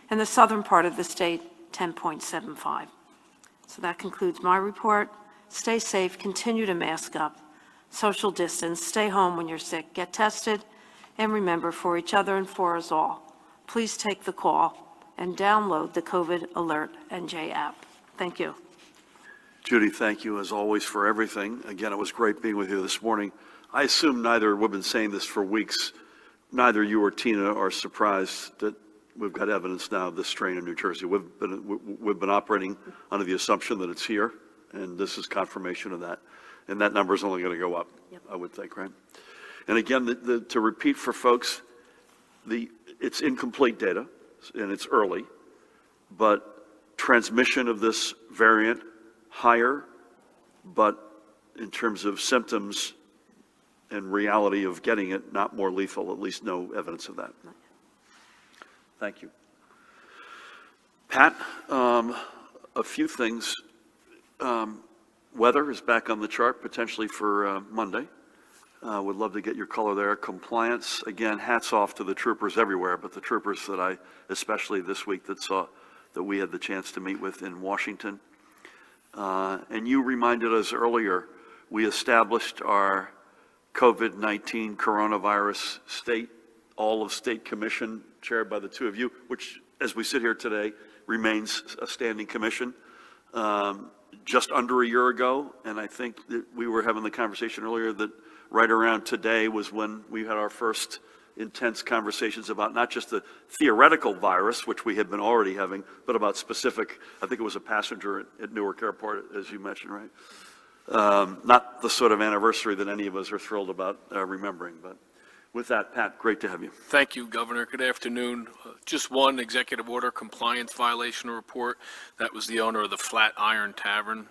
Speaker 2: and the southern part of the state 10.75%. So that concludes my report. Stay safe, continue to mask up, social distance, stay home when you're sick, get tested, and remember, for each other and for us all, please take the call and download the COVID Alert NJ app. Thank you.
Speaker 1: Judy, thank you as always for everything. Again, it was great being with you this morning. I assume we've been saying this for weeks, neither you or Tina are surprised that we've got evidence now of this strain in New Jersey. We've been operating under the assumption that it's here, and this is confirmation of that. And that number is only going to go up, yep. I would think, right? And again, to repeat for folks, it's incomplete data, and it's early, but transmission of this variant higher, but in terms of symptoms and reality of getting it, not more lethal, at least no evidence of that. Thank you. Pat, a few things. Weather is back on the chart, potentially for Monday. Would love to get your color there. Compliance, again, hats off to the troopers everywhere, but the troopers that especially this week, that we had the chance to meet with in Washington. And you reminded us earlier, we established our COVID-19 coronavirus all of state commission chaired by the two of you, which, as we sit here today, remains a standing commission. Just under a year ago, and I think that we were having the conversation earlier that right around today was when we had our first intense conversations about not just the theoretical virus, which we had been already having, but about specific, I think it was a passenger at Newark Airport, as you mentioned, right? Not the sort of anniversary that any of us are thrilled about remembering, but with that, Pat, great to have you.
Speaker 3: Thank you, Governor. Good afternoon. Just one executive order compliance violation report. That was the owner of the Flatiron Tavern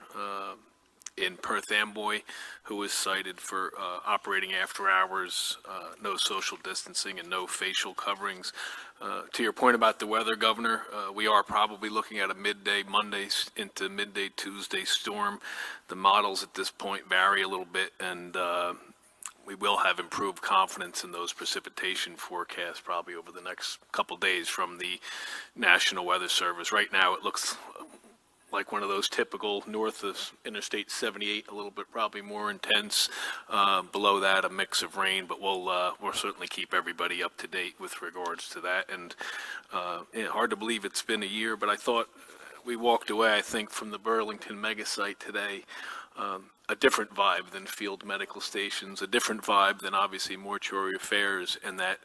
Speaker 3: in Perth Amboy, who was cited for operating after hours, no social distancing, and no facial coverings. To your point about the weather, Governor, we are probably looking at a midday Monday into midday Tuesday storm. The models at this point vary a little bit, and we will have improved confidence in those precipitation forecasts probably over the next couple days from the National Weather Service. Right now, it looks like one of those typical north of Interstate 78, a little bit probably more intense. Below that, a mix of rain, but we'll certainly keep everybody up to date with regards to that. And hard to believe it's been a year, but I thought we walked away, I think, from the Burlington mega site today, a different vibe than field medical stations, a different vibe than obviously mortuary affairs, and that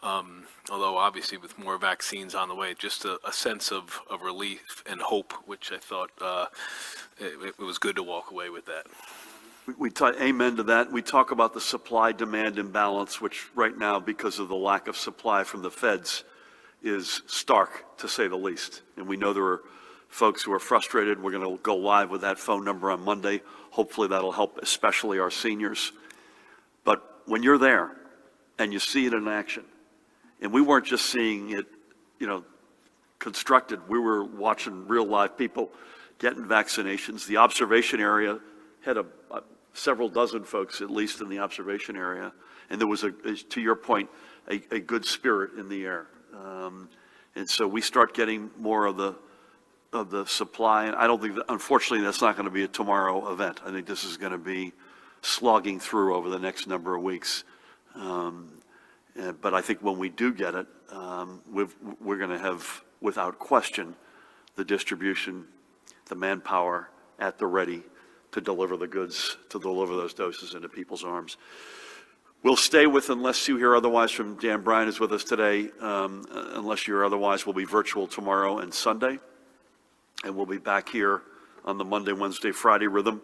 Speaker 3: although obviously with more vaccines on the way, just a sense of relief and hope, which I thought it was good to walk away with that.
Speaker 1: We talk, amen to that. We talk about the supply-demand imbalance, which right now, because of the lack of supply from the feds, is stark, to say the least. And we know there are folks who are frustrated, we're going to go live with that phone number on Monday. Hopefully that'll help, especially our seniors. But when you're there and you see it in action, and we weren't just seeing it, constructed, we were watching real live people getting vaccinations. The observation area had several dozen folks, at least in the observation area. And there was, to your point, a good spirit in the air. And so we start getting more of the supply. And I don't think, unfortunately, that's not going to be a tomorrow event. I think this is going to be slogging through over the next number of weeks. But I think when we do get it, we're going to have, without question, the distribution, the manpower at the ready to deliver the goods, to deliver those doses into people's arms. We'll stay with, unless you hear otherwise from Dan Bryan, who's with us today, unless you hear otherwise, we'll be virtual tomorrow and Sunday. And we'll be back here on the Monday, Wednesday, Friday rhythm.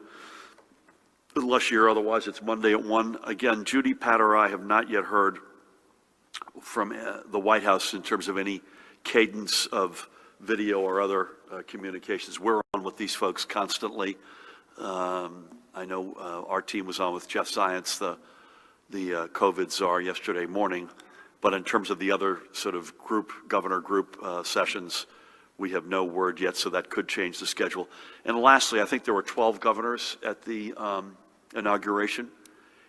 Speaker 1: Unless you hear otherwise, it's Monday at 1. Again, Judy, Pat, or I have not yet heard from the White House in terms of any cadence of video or other communications. We're on with these folks constantly. I know our team was on with Jeff Zients, the COVID czar, yesterday morning. But in terms of the other sort of governor group sessions, we have no word yet, so that could change the schedule. And lastly, I think there were 12 governors at the inauguration,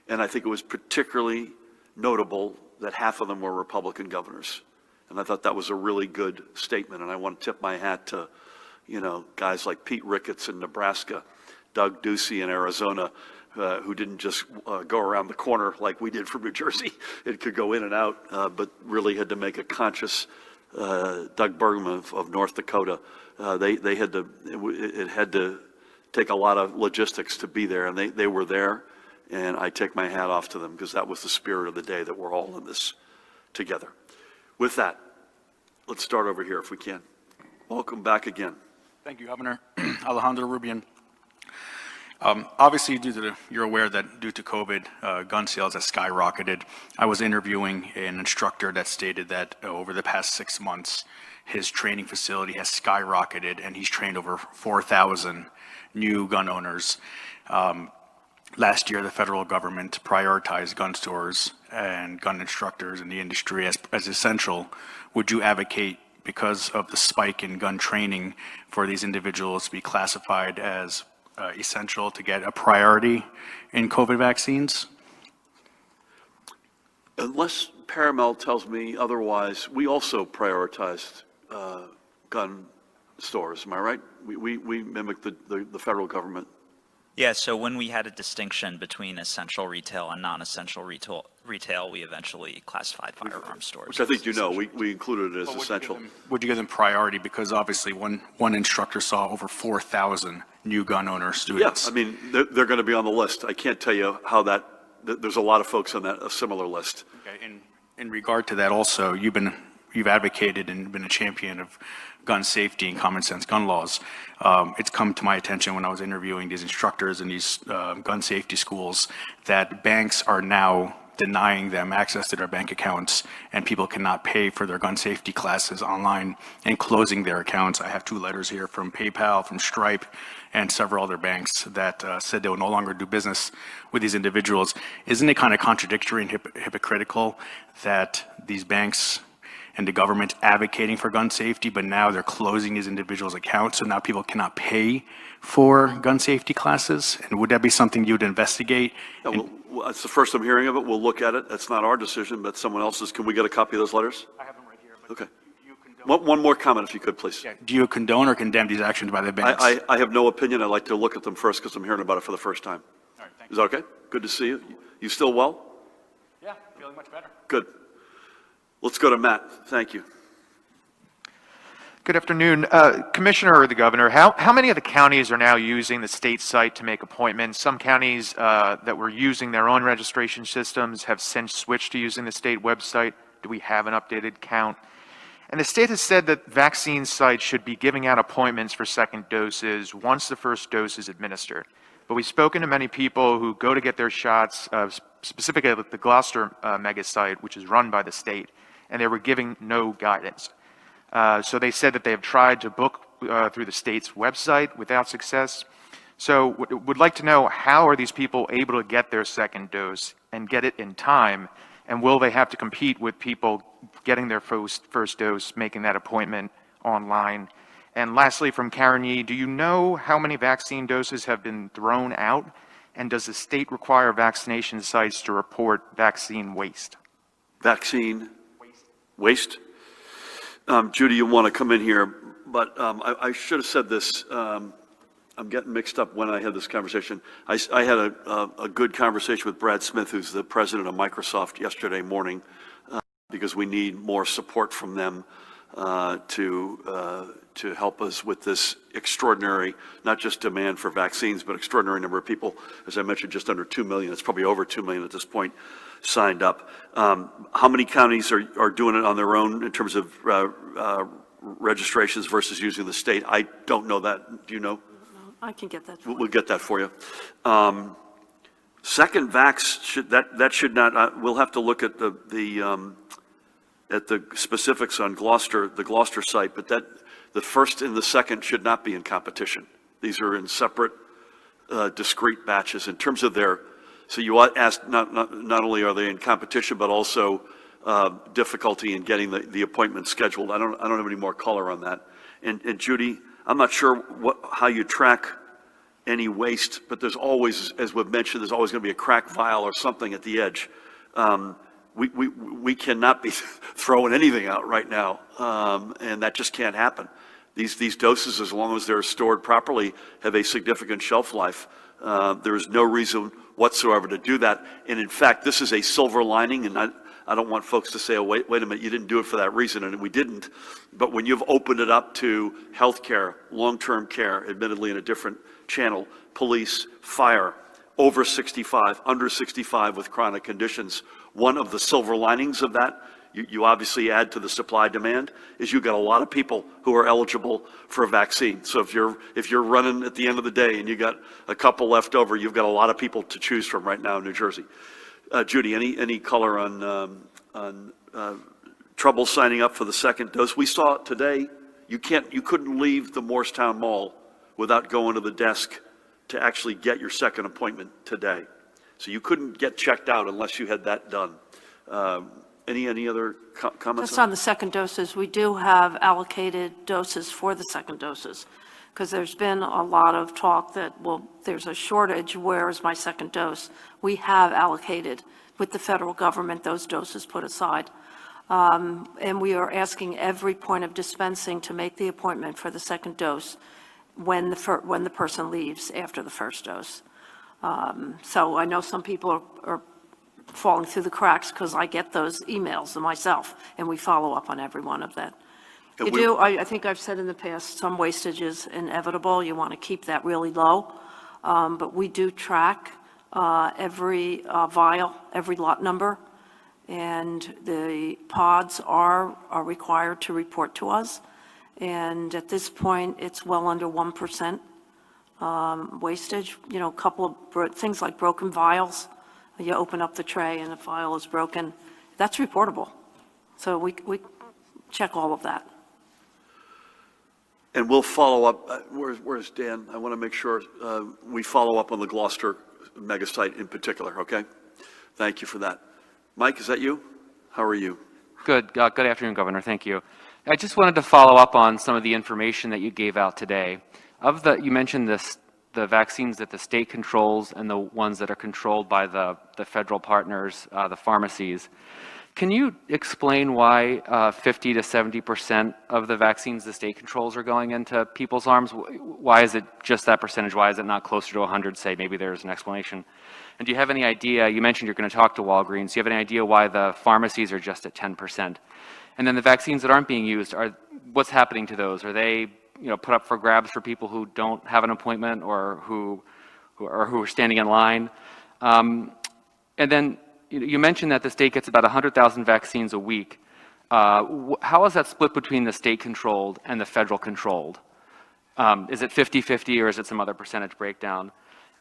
Speaker 1: and I think it was particularly notable that half of them were Republican governors. And I thought that was a really good statement, and I want to tip my hat to, guys like Pete Ricketts in Nebraska, Doug Ducey in Arizona, who didn't just go around the corner like we did from New Jersey. It could go in and out, but really had to make a conscious, Doug Bergman of North Dakota, they had to, it had to take a lot of logistics to be there, and they were there, and I take my hat off to them because that was the spirit of the day, that we're all in this together. With that, let's start over here if we can. Welcome back again.
Speaker 4: Thank you, Governor. Alejandro Rubian. Obviously, you're aware that due to COVID, gun sales have skyrocketed. I was interviewing an instructor that stated that over the past 6 months, his training facility has skyrocketed, and he's trained over 4,000 new gun owners. Last year, the federal government prioritized gun stores and gun instructors in the industry as essential. Would you advocate, because of the spike in gun training, for these individuals to be classified as essential to get a priority in COVID vaccines? Unless
Speaker 1: Paramount tells me otherwise, we also prioritized gun stores. Am I right? We mimicked the federal government.
Speaker 5: Yeah, so when we had a distinction between essential retail and non-essential retail, we eventually classified firearm stores.
Speaker 1: Which I think we included it as essential.
Speaker 4: Would you give them priority? Because obviously one instructor saw over 4,000 new gun owner students.
Speaker 1: Yeah, I mean, they're going to be on the list. I can't tell you how there's a lot of folks on a similar list.
Speaker 4: Okay, in regard to that also, you've advocated and been a champion of gun safety and common sense gun laws. It's come to my attention when I was interviewing these instructors in these gun safety schools that banks are now denying them access to their bank accounts, and people cannot pay for their gun safety classes online and closing their accounts. I have 2 letters here from PayPal, from Stripe, and several other banks that said they will no longer do business with these individuals. Isn't it kind of contradictory and hypocritical that these banks and the government advocating for gun safety, but now they're closing these individuals' accounts, so now people cannot pay for gun safety classes? And would that be something you'd investigate?
Speaker 1: Yeah, well, it's the first I'm hearing of it. We'll look at it. That's not our decision, but someone else's. Can we get a copy of those letters?
Speaker 4: I have them right here. But
Speaker 1: okay.
Speaker 4: You condone,
Speaker 1: One more comment, if you could, please.
Speaker 4: yeah, do you condone or condemn these actions by the banks?
Speaker 1: I have no opinion. I'd like to look at them first because I'm hearing about it for the first time.
Speaker 4: All right, thank
Speaker 1: Is that okay? Good to see you. You still well?
Speaker 4: Yeah, feeling much better.
Speaker 1: Good. Let's go to Matt. Thank you.
Speaker 6: Good afternoon. Commissioner or the Governor, how many of the counties are now using the state site to make appointments? Some counties that were using their own registration systems have since switched to using the state website. Do we have an updated count? And the state has said that vaccine sites should be giving out appointments for second doses once the first dose is administered. But we've spoken to many people who go to get their shots, specifically at the Gloucester mega site, which is run by the state, and they were giving no guidance. So they said that they have tried to book through the state's website without success. So would like to know, how are these people able to get their second dose and get it in time? And will they have to compete with people getting their first dose, making that appointment online? And lastly, from Karen Yee, do you know how many vaccine doses have been thrown out? And does the state require vaccination sites to report vaccine waste?
Speaker 1: Vaccine waste? Judy, you want to come in here, but I should have said this. I'm getting mixed up when I had this conversation. I had a good conversation with Brad Smith, who's the president of Microsoft, yesterday morning, because we need more support from them to help us with this extraordinary, not just demand for vaccines, but extraordinary number of people. As I mentioned, just under 2 million. It's probably over 2 million at this point signed up. How many counties are doing it on their own in terms of registrations versus using the state? I don't know that. Do you know?
Speaker 2: I can get that.
Speaker 1: We'll get that for you. Second vax, should not, we'll have to look at the specifics on the Gloucester site, but the first and the second should not be in competition. These are in separate, discrete batches in terms of so you asked not only are they in competition, but also difficulty in getting the appointment scheduled. I don't have any more color on that. And Judy, I'm not sure how you track any waste, but there's always, as we've mentioned, there's always going to be a cracked vial or something at the edge. We cannot be throwing anything out right now, and that just can't happen. These doses, as long as they're stored properly, have a significant shelf life. There is no reason whatsoever to do that. And in fact, this is a silver lining, and I don't want folks to say, oh, wait a minute, you didn't do it for that reason, and we didn't. But when you've opened it up to healthcare, long-term care, admittedly in a different channel, police, fire, over 65, under 65 with chronic conditions, one of the silver linings of that, you obviously add to the supply demand, is you've got a lot of people who are eligible for a vaccine. So if you're running at the end of the day and you got a couple left over, you've got a lot of people to choose from right now in New Jersey. Judy, any color on trouble signing up for the second dose? We saw it today. You couldn't leave the Morristown Mall without going to the desk to actually get your second appointment today. So you couldn't get checked out unless you had that done. Any other comments?
Speaker 2: Just on the second doses, we do have allocated doses for the second doses, because there's been a lot of talk that, well, there's a shortage, where is my second dose? We have allocated with the federal government those doses put aside. And we are asking every point of dispensing to make the appointment for the second dose when the person leaves after the first dose. So I know some people are falling through the cracks, because I get those emails myself, and we follow up on every one of that. I think I've said in the past, some wastage is inevitable. You want to keep that really low. But we do track every vial, every lot number, and the pods are required to report to us. And at this point, it's well under 1% wastage. You know, a couple of things like broken vials. You open up the tray and the vial is broken. That's reportable. So we check all of that.
Speaker 1: And we'll follow up. Where's Dan? I want to make sure we follow up on the Gloucester mega site in particular, okay? Thank you for that. Mike, is that you? How are you?
Speaker 7: Good. Good afternoon, Governor. Thank you. I just wanted to follow up on some of the information that you gave out today. You mentioned the vaccines that the state controls and the ones that are controlled by the federal partners, the pharmacies. Can you explain why 50 to 70% of the vaccines the state controls are going into people's arms? Why is it just that percentage? Why is it not closer to 100, say? Maybe there's an explanation. And do you have any idea, you mentioned you're going to talk to Walgreens, do you have any idea why the pharmacies are just at 10%? And then the vaccines that aren't being used, what's happening to those? Are they put up for grabs for people who don't have an appointment or who are standing in line? And then you mentioned that the state gets about 100,000 vaccines a week. How is that split between the state-controlled and the federal-controlled? Is it 50-50 or is it some other percentage breakdown?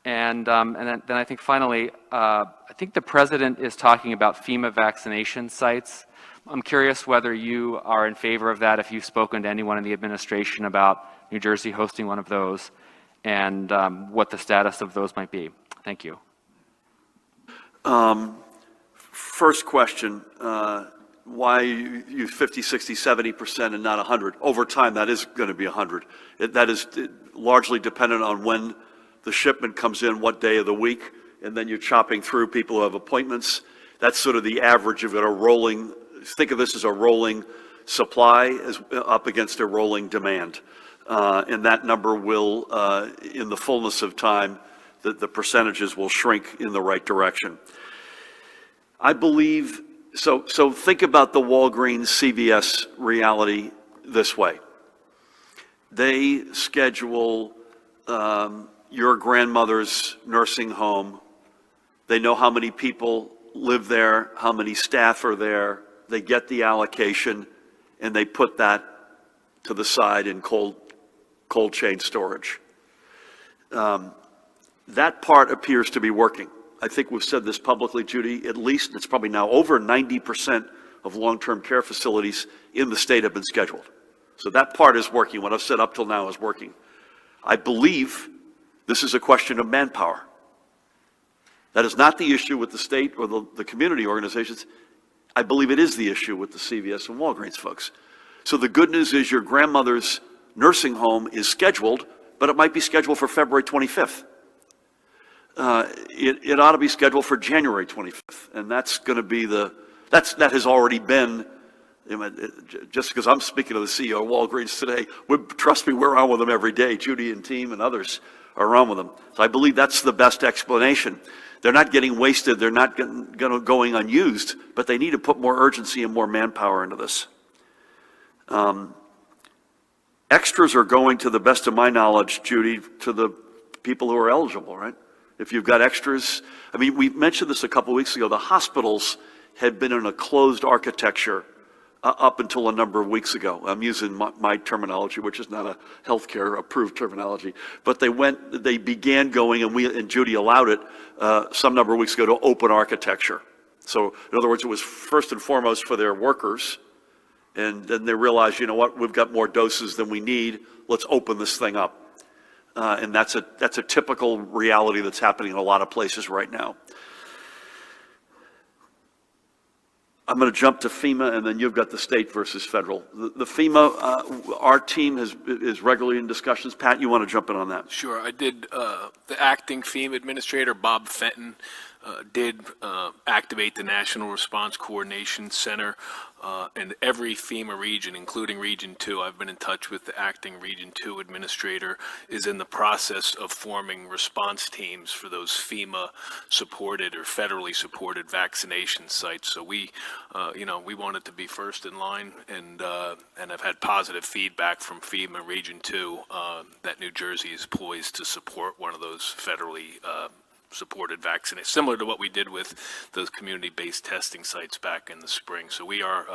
Speaker 7: And then I think finally, I think the president is talking about FEMA vaccination sites. I'm curious whether you are in favor of that, if you've spoken to anyone in the administration about New Jersey hosting one of those, and what the status of those might be. Thank you.
Speaker 1: First question, why use 50, 60, 70% and not 100? Over time, that is going to be 100. That is largely dependent on when the shipment comes in, what day of the week, and then you're chopping through people who have appointments. That's sort of the average of it, a rolling, think of this as a rolling supply as up against a rolling demand. And that number will, in the fullness of time, the percentages will shrink in the right direction. I believe, so think about the Walgreens CVS reality this way. They schedule your grandmother's nursing home. They know how many people live there, how many staff are there. They get the allocation, and they put that to the side in cold chain storage. That part appears to be working. I think we've said this publicly, Judy, at least it's probably now over 90% of long-term care facilities in the state have been scheduled. So that part is working. What I've said up till now is working. I believe this is a question of manpower. That is not the issue with the state or the community organizations. I believe it is the issue with the CVS and Walgreens folks. So the good news is your grandmother's nursing home is scheduled, but it might be scheduled for February 25th. It ought to be scheduled for January 25th, and that's going to be that has already been, just because I'm speaking to the CEO of Walgreens today, trust me, we're on with them every day. Judy and team and others are on with them. So I believe that's the best explanation. They're not getting wasted, they're not going unused, but they need to put more urgency and more manpower into this. Extras are going, to the best of my knowledge, Judy, to the people who are eligible, right? If you've got extras, I mean, we mentioned this a couple weeks ago, the hospitals had been in a closed architecture up until a number of weeks ago. I'm using my terminology, which is not a healthcare approved terminology, but they began going, and Judy allowed it some number of weeks ago, to open architecture. So in other words, it was first and foremost for their workers, and then they realized, you know what, we've got more doses than we need, let's open this thing up. And that's a typical reality that's happening in a lot of places right now. I'm going to jump to FEMA, and then you've got the state versus federal. The FEMA, our team is regularly in discussions. Pat, you want to jump in on that?
Speaker 3: Sure. I did, the acting FEMA administrator, Bob Fenton, did activate the National Response Coordination Center, and every FEMA region, including Region 2, I've been in touch with the acting Region 2 administrator, is in the process of forming response teams for those FEMA-supported or federally supported vaccination sites. So we wanted to be first in line, and I've had positive feedback from FEMA Region 2 that New Jersey is poised to support one of those federally supported vaccinations, similar to what we did with those community-based testing sites back in the spring. So we are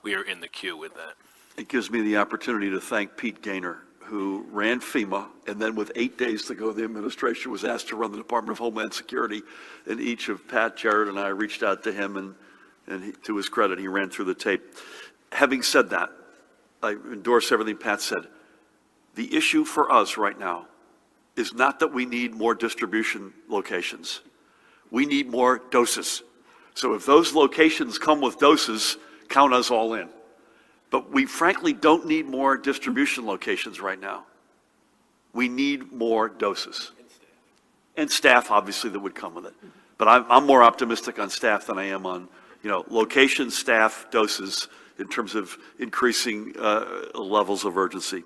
Speaker 3: in the queue with that.
Speaker 1: It gives me the opportunity to thank Pete Gaynor, who ran FEMA, and then with 8 days to go, the administration was asked to run the Department of Homeland Security, and each of Pat, Jared, and I reached out to him, and to his credit, he ran through the tape. Having said that, I endorse everything Pat said. The issue for us right now is not that we need more distribution locations. We need more doses. So if those locations come with doses, count us all in. But we frankly don't need more distribution locations right now. We need more doses. And staff, obviously, that would come with it. But I'm more optimistic on staff than I am on, location, staff, doses, in terms of increasing levels of urgency.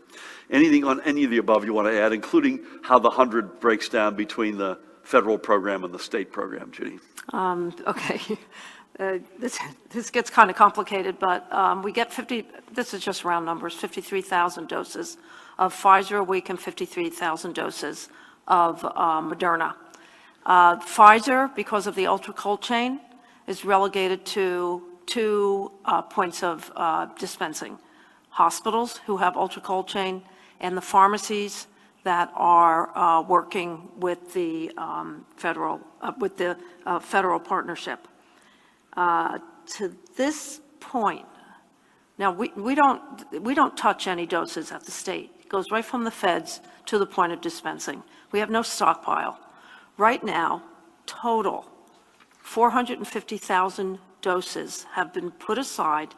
Speaker 1: Anything on any of the above you want to add, including how the 100 breaks down between the federal program and the state program, Judy?
Speaker 2: Okay. This gets kind of complicated, but we get this is just round numbers, 53,000 doses of Pfizer a week and 53,000 doses of Moderna. Pfizer, because of the ultra cold chain, is relegated to two points of dispensing: hospitals who have ultra cold chain, and the pharmacies that are working with the federal partnership. To this point, now, we don't touch any doses at the state. It goes right from the feds to the point of dispensing. We have no stockpile. Right now, total, 450,000 doses have been put aside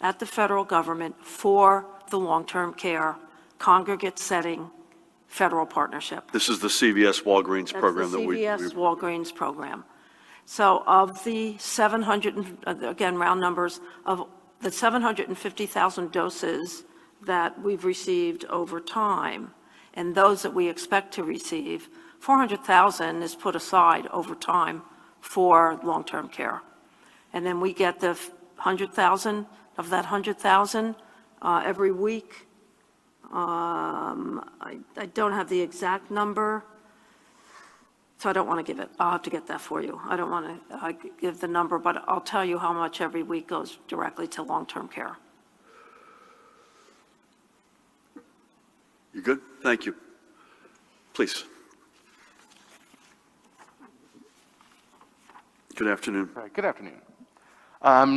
Speaker 2: at the federal government for the long-term care congregate setting federal partnership.
Speaker 1: This is the CVS Walgreens program that we.
Speaker 2: That's the CVS Walgreens program. So of the 700, again, round numbers, of the 750,000 doses that we've received over time, and those that we expect to receive, 400,000 is put aside over time for long-term care. And then we get the 100,000, of that 100,000 every week. I don't have the exact number, so I don't want to give it. I'll have to get that for you. I don't want to give the number, but I'll tell you how much every week goes directly to long-term care.
Speaker 1: You good? Thank you. Please. Good afternoon.
Speaker 8: Good afternoon.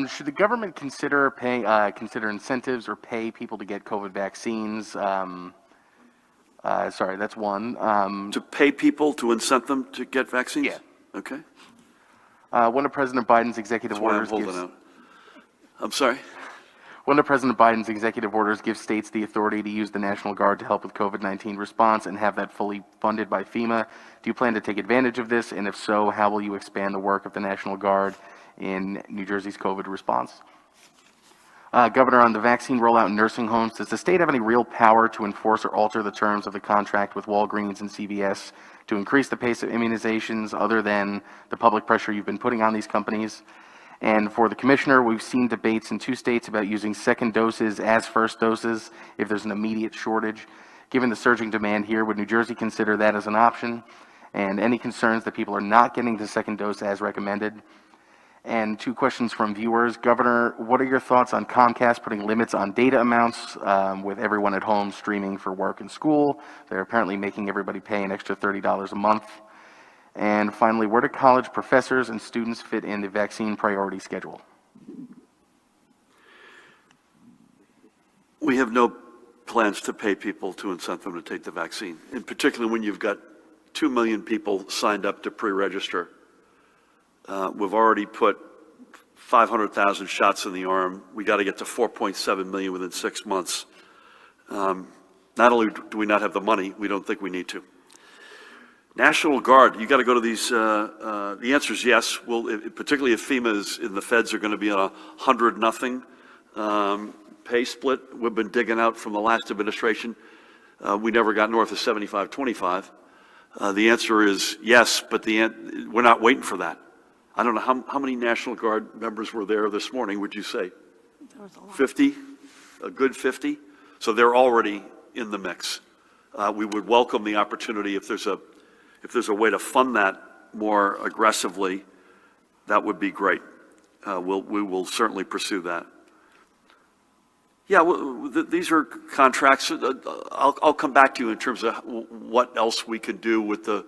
Speaker 8: Should the government consider consider incentives or pay people to get COVID vaccines? Sorry, that's one.
Speaker 1: To pay people to incent them to get vaccines?
Speaker 8: Yeah.
Speaker 1: Okay.
Speaker 8: One of President Biden's executive
Speaker 1: That's why I'm
Speaker 8: orders
Speaker 1: holding
Speaker 8: gives,
Speaker 1: out. I'm sorry?
Speaker 8: one of President Biden's executive orders gives states the authority to use the National Guard to help with COVID-19 response and have that fully funded by FEMA. Do you plan to take advantage of this? And if so, how will you expand the work of the National Guard in New Jersey's COVID response? Governor, on the vaccine rollout in nursing homes, does the state have any real power to enforce or alter the terms of the contract with Walgreens and CVS to increase the pace of immunizations other than the public pressure you've been putting on these companies? And for the commissioner, we've seen debates in 2 states about using second doses as first doses if there's an immediate shortage. Given the surging demand here, would New Jersey consider that as an option? And any concerns that people are not getting the second dose as recommended? And 2 questions from viewers. Governor, what are your thoughts on Comcast putting limits on data amounts with everyone at home streaming for work and school? They're apparently making everybody pay an extra $30 a month. And finally, where do college professors and students fit in the vaccine priority schedule?
Speaker 1: We have no plans to pay people to incent them to take the vaccine, in particular when you've got 2 million people signed up to pre-register. We've already put 500,000 shots in the arm. We got to get to 4.7 million within 6 months. Not only do we not have the money, we don't think we need to. National Guard, you got to go to these, the answer is yes. Well, particularly if FEMA is, and the feds are going to be on a 100-0 pay split. We've been digging out from the last administration. We never got north of 75-25. The answer is yes, but we're not waiting for that. I don't know how many National Guard members were there this morning, would you say?
Speaker 2: There was a lot.
Speaker 1: 50, a good 50? So they're already in the mix. We would welcome the opportunity if there's a way to fund that more aggressively, that would be great. We will certainly pursue that. Yeah, well, these are contracts. I'll come back to you in terms of what else we can do with the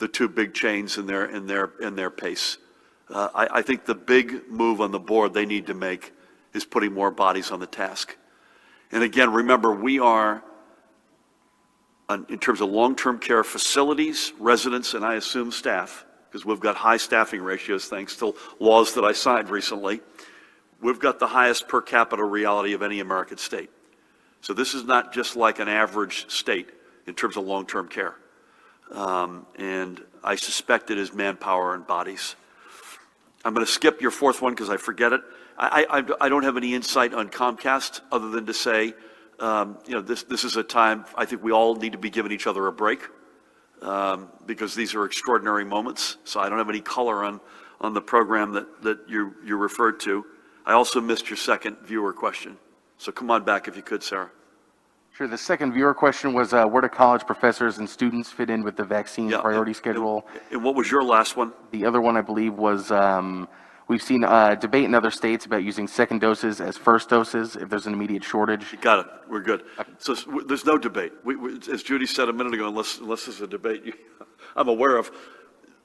Speaker 1: 2 big chains in their pace. I think the big move on the board they need to make is putting more bodies on the task. And again, remember, we are, in terms of long-term care facilities, residents, and I assume staff, because we've got high staffing ratios thanks to laws that I signed recently, we've got the highest per capita reality of any American state. So this is not just like an average state in terms of long-term care. And I suspect it is manpower and bodies. I'm going to skip your 4th one because I forget it. I don't have any insight on Comcast other than to say, this is a time I think we all need to be giving each other a break because these are extraordinary moments. So I don't have any color on the program that you referred to. I also missed your second viewer question. So come on back if you could, Sarah.
Speaker 8: Sure. The second viewer question was where do college professors and students fit in with the vaccine priority schedule?
Speaker 1: And what was your last one?
Speaker 8: The other one, I believe, was we've seen debate in other states about using second doses as first doses if there's an immediate shortage.
Speaker 1: You got it. We're good. So there's no debate. As Judy said a minute ago, unless there's a debate I'm aware of,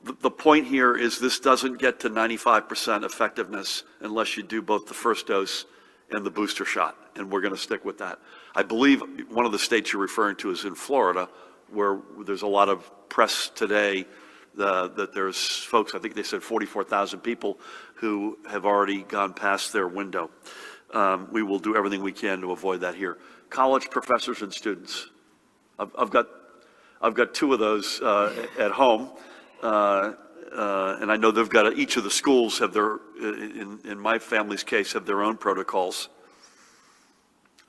Speaker 1: the point here is this doesn't get to 95% effectiveness unless you do both the first dose and the booster shot, and we're going to stick with that. I believe one of the states you're referring to is in Florida, where there's a lot of press today that there's folks, I think they said 44,000 people who have already gone past their window. We will do everything we can to avoid that here. College professors and students. I've got two of those at home, and I know they've got, each of the schools have their, in my family's case, have their own protocols.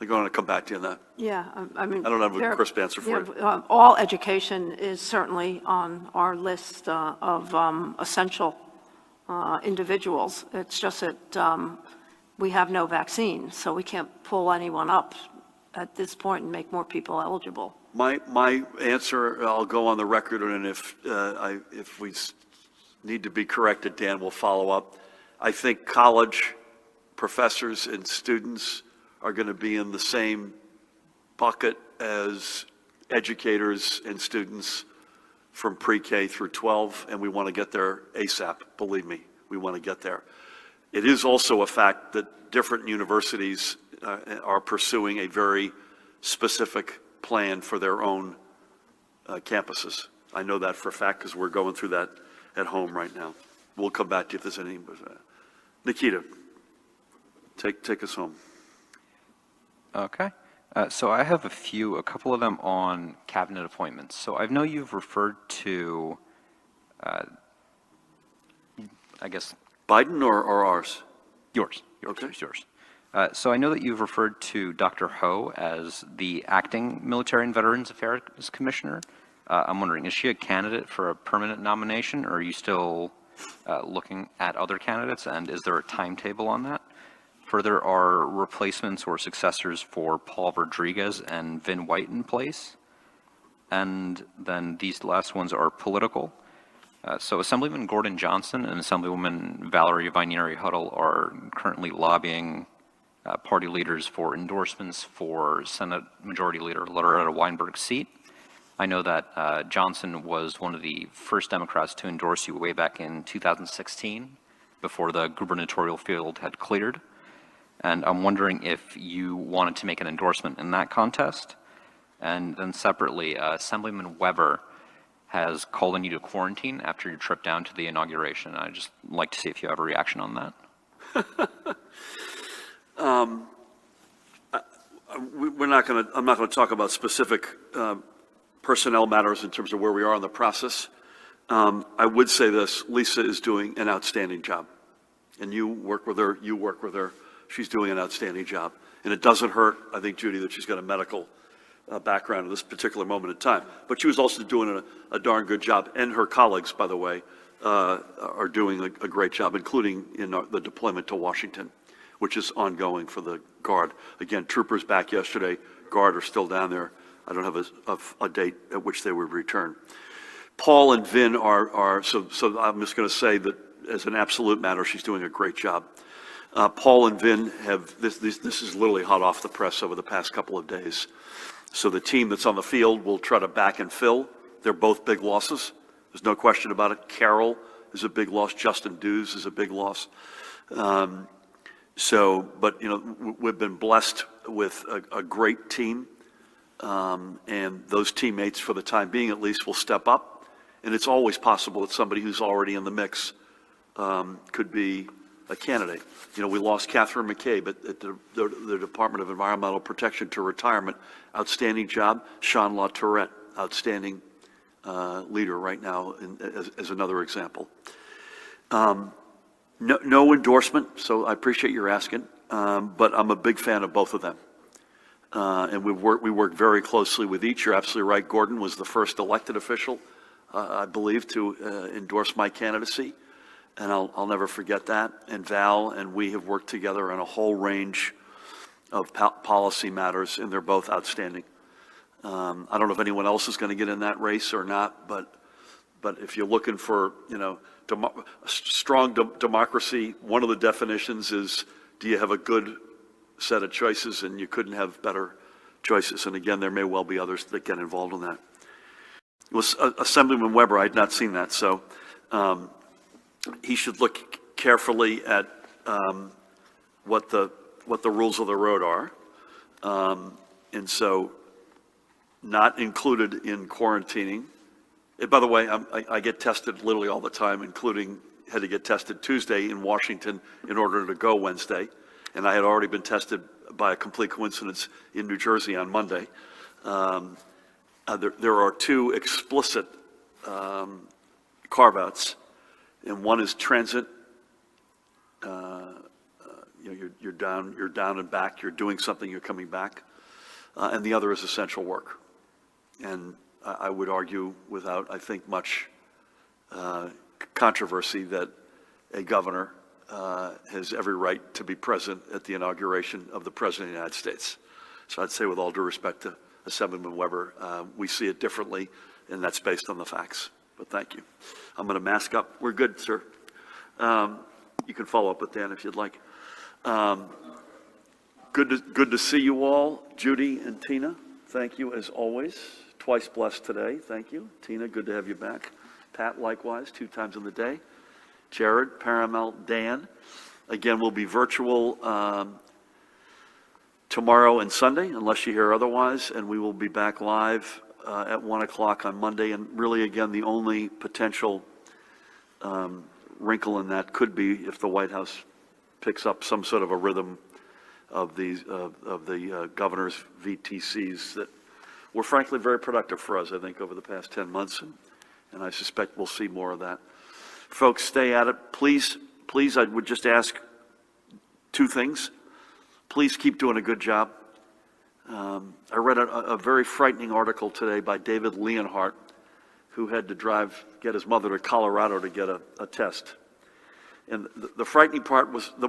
Speaker 1: I'm going to come back to you on that.
Speaker 2: Yeah, I mean.
Speaker 1: I don't have a
Speaker 2: there-
Speaker 1: crisp answer for you.
Speaker 2: All education is certainly on our list of essential individuals. It's just that we have no vaccine, so we can't pull anyone up at this point and make more people eligible.
Speaker 1: My answer, I'll go on the record, and if we need to be corrected, Dan will follow up. I think college professors and students are going to be in the same bucket as educators and students from pre-K through 12, and we want to get there ASAP, believe me, we want to get there. It is also a fact that different universities are pursuing a very specific plan for their own campuses. I know that for a fact because we're going through that at home right now. We'll come back to you if there's any. Nikita, take us home.
Speaker 9: Okay. So I have a couple of them on cabinet appointments. So I know you've referred to, I guess.
Speaker 1: Biden or ours?
Speaker 9: Yours.
Speaker 1: Okay.
Speaker 9: Yours. So I know that you've referred to Dr. Ho as the acting Military and Veterans Affairs Commissioner. I'm wondering, is she a candidate for a permanent nomination, or are you still looking at other candidates, and is there a timetable on that? Further, are replacements or successors for Paul Rodriguez and Vin White in place? And then these last ones are political. So Assemblyman Gordon Johnson and Assemblywoman Valerie Vinieri Huddle are currently lobbying party leaders for endorsements for Senate Majority Leader Loretta Weinberg's seat. I know that Johnson was one of the first Democrats to endorse you way back in 2016, before the gubernatorial field had cleared. And I'm wondering if you wanted to make an endorsement in that contest. And then separately, Assemblyman Weber has called on you to quarantine after your trip down to the inauguration. I'd just like to see if you have a reaction on that.
Speaker 1: I'm not going to talk about specific personnel matters in terms of where we are in the process. I would say this: Lisa is doing an outstanding job, and you work with her. She's doing an outstanding job, and it doesn't hurt, I think, Judy, that she's got a medical background at this particular moment in time. But she was also doing a darn good job, and her colleagues, by the way, are doing a great job, including in the deployment to Washington, which is ongoing for the Guard. Again, troopers back yesterday, Guard are still down there. I don't have a date at which they would return. Paul and Vin are so I'm just going to say that as an absolute matter, she's doing a great job. Paul and Vin have, this is literally hot off the press over the past couple of days. So the team that's on the field will try to back and fill. They're both big losses. There's no question about it. Carroll is a big loss. Justin Dews is a big loss. But we've been blessed with a great team. And those teammates, for the time being at least, will step up. And it's always possible that somebody who's already in the mix could be a candidate. We lost Catherine McCabe at the Department of Environmental Protection to retirement. Outstanding job. Sean LaTourette, outstanding leader right now, as another example. No endorsement, so I appreciate your asking, but I'm a big fan of both of them. And we work very closely with each. You're absolutely right. Gordon was the first elected official, I believe, to endorse my candidacy. And I'll never forget that. And Val and we have worked together on a whole range of policy matters, and they're both outstanding. I don't know if anyone else is going to get in that race or not, but if you're looking for, strong democracy, one of the definitions is, do you have a good set of choices? And you couldn't have better choices. And again, there may well be others that get involved in that. It was Assemblyman Weber. I had not seen that, so he should look carefully at what the rules of the road are. And so not included in quarantining. And by the way, I get tested literally all the time, including had to get tested Tuesday in Washington in order to go Wednesday. And I had already been tested by a complete coincidence in New Jersey on Monday. There are two explicit carve-outs, and one is transit. You're down and back. You're doing something. You're coming back, and the other is essential work. And I would argue, without I think much controversy, that a governor has every right to be present at the inauguration of the President of the United States. So I'd say, with all due respect to Assemblyman Weber, we see it differently, and that's based on the facts. But thank you. I'm going to mask up. We're good, sir. You can follow up with Dan if you'd like. Good to see you all. Judy and Tina, thank you as always. Twice blessed today. Thank you. Tina, good to have you back. Pat, likewise, 2 times in the day. Jared, Paramount, Dan. Again, we'll be virtual tomorrow and Sunday, unless you hear otherwise, and we will be back live at 1 o'clock on Monday. And really, again, the only potential wrinkle in that could be if the White House picks up some sort of a rhythm of the governor's VTCs that were frankly very productive for us, I think, over the past 10 months, and I suspect we'll see more of that. Folks, stay at it. Please, I would just ask 2 things. Please keep doing a good job. I read a very frightening article today by David Leonhardt, who had to get his mother to Colorado to get a test. And the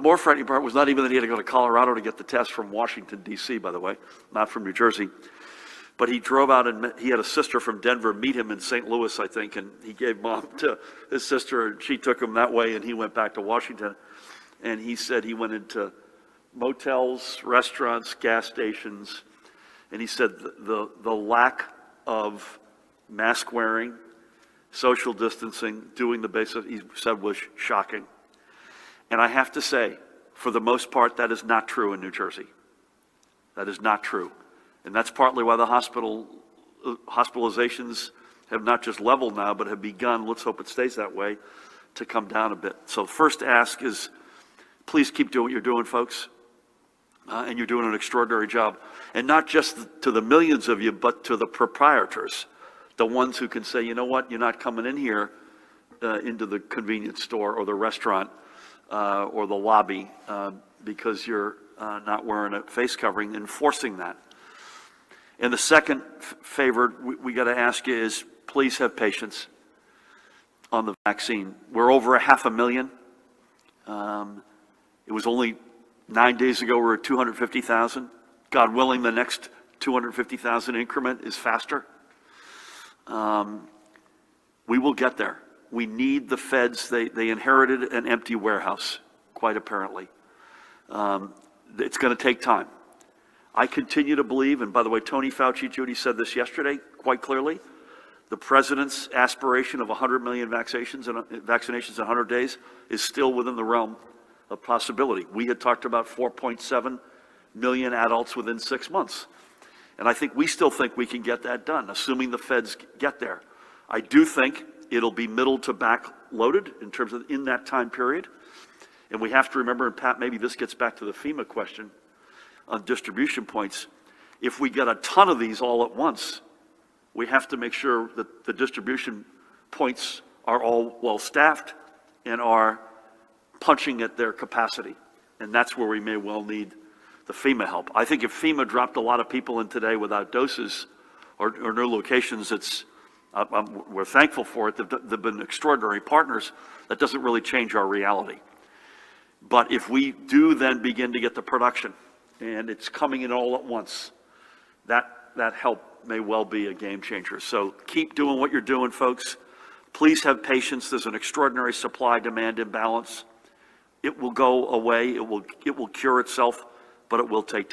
Speaker 1: more frightening part was not even that he had to go to Colorado to get the test from Washington, D.C., by the way, not from New Jersey. But he drove out and he had a sister from Denver meet him in St. Louis, I think, and he gave mom to his sister, and she took him that way, and he went back to Washington. And he said he went into motels, restaurants, gas stations, and he said the lack of mask wearing, social distancing, doing the basic, he said, was shocking. And I have to say, for the most part, that is not true in New Jersey. That is not true. And that's partly why the hospitalizations have not just leveled now, but have begun, let's hope it stays that way, to come down a bit. So first ask is, please keep doing what you're doing, folks. And you're doing an extraordinary job. And not just to the millions of you, but to the proprietors, the ones who can say, you know what, you're not coming in here into the convenience store or the restaurant or the lobby because you're not wearing a face covering, enforcing that. And the second favor we got to ask you is, please have patience on the vaccine. We're over 500,000. It was only 9 days ago we were at 250,000. God willing, the next 250,000 increment is faster. We will get there. We need the feds. They inherited an empty warehouse, quite apparently. It's going to take time. I continue to believe, and by the way, Tony Fauci, Judy, said this yesterday quite clearly, the president's aspiration of 100 million vaccinations in 100 days is still within the realm of possibility. We had talked about 4.7 million adults within 6 months. And I think we still think we can get that done, assuming the feds get there. I do think it'll be middle to back loaded in terms of in that time period. And we have to remember, and Pat, maybe this gets back to the FEMA question on distribution points. If we get a ton of these all at once, we have to make sure that the distribution points are all well staffed and are punching at their capacity. And that's where we may well need the FEMA help. I think if FEMA dropped a lot of people in today without doses or new locations, we're thankful for it. They've been extraordinary partners. That doesn't really change our reality. But if we do then begin to get the production, and it's coming in all at once, that help may well be a game changer. So keep doing what you're doing, folks. Please have patience. There's an extraordinary supply-demand imbalance. It will go away. It will cure itself, but it will take time.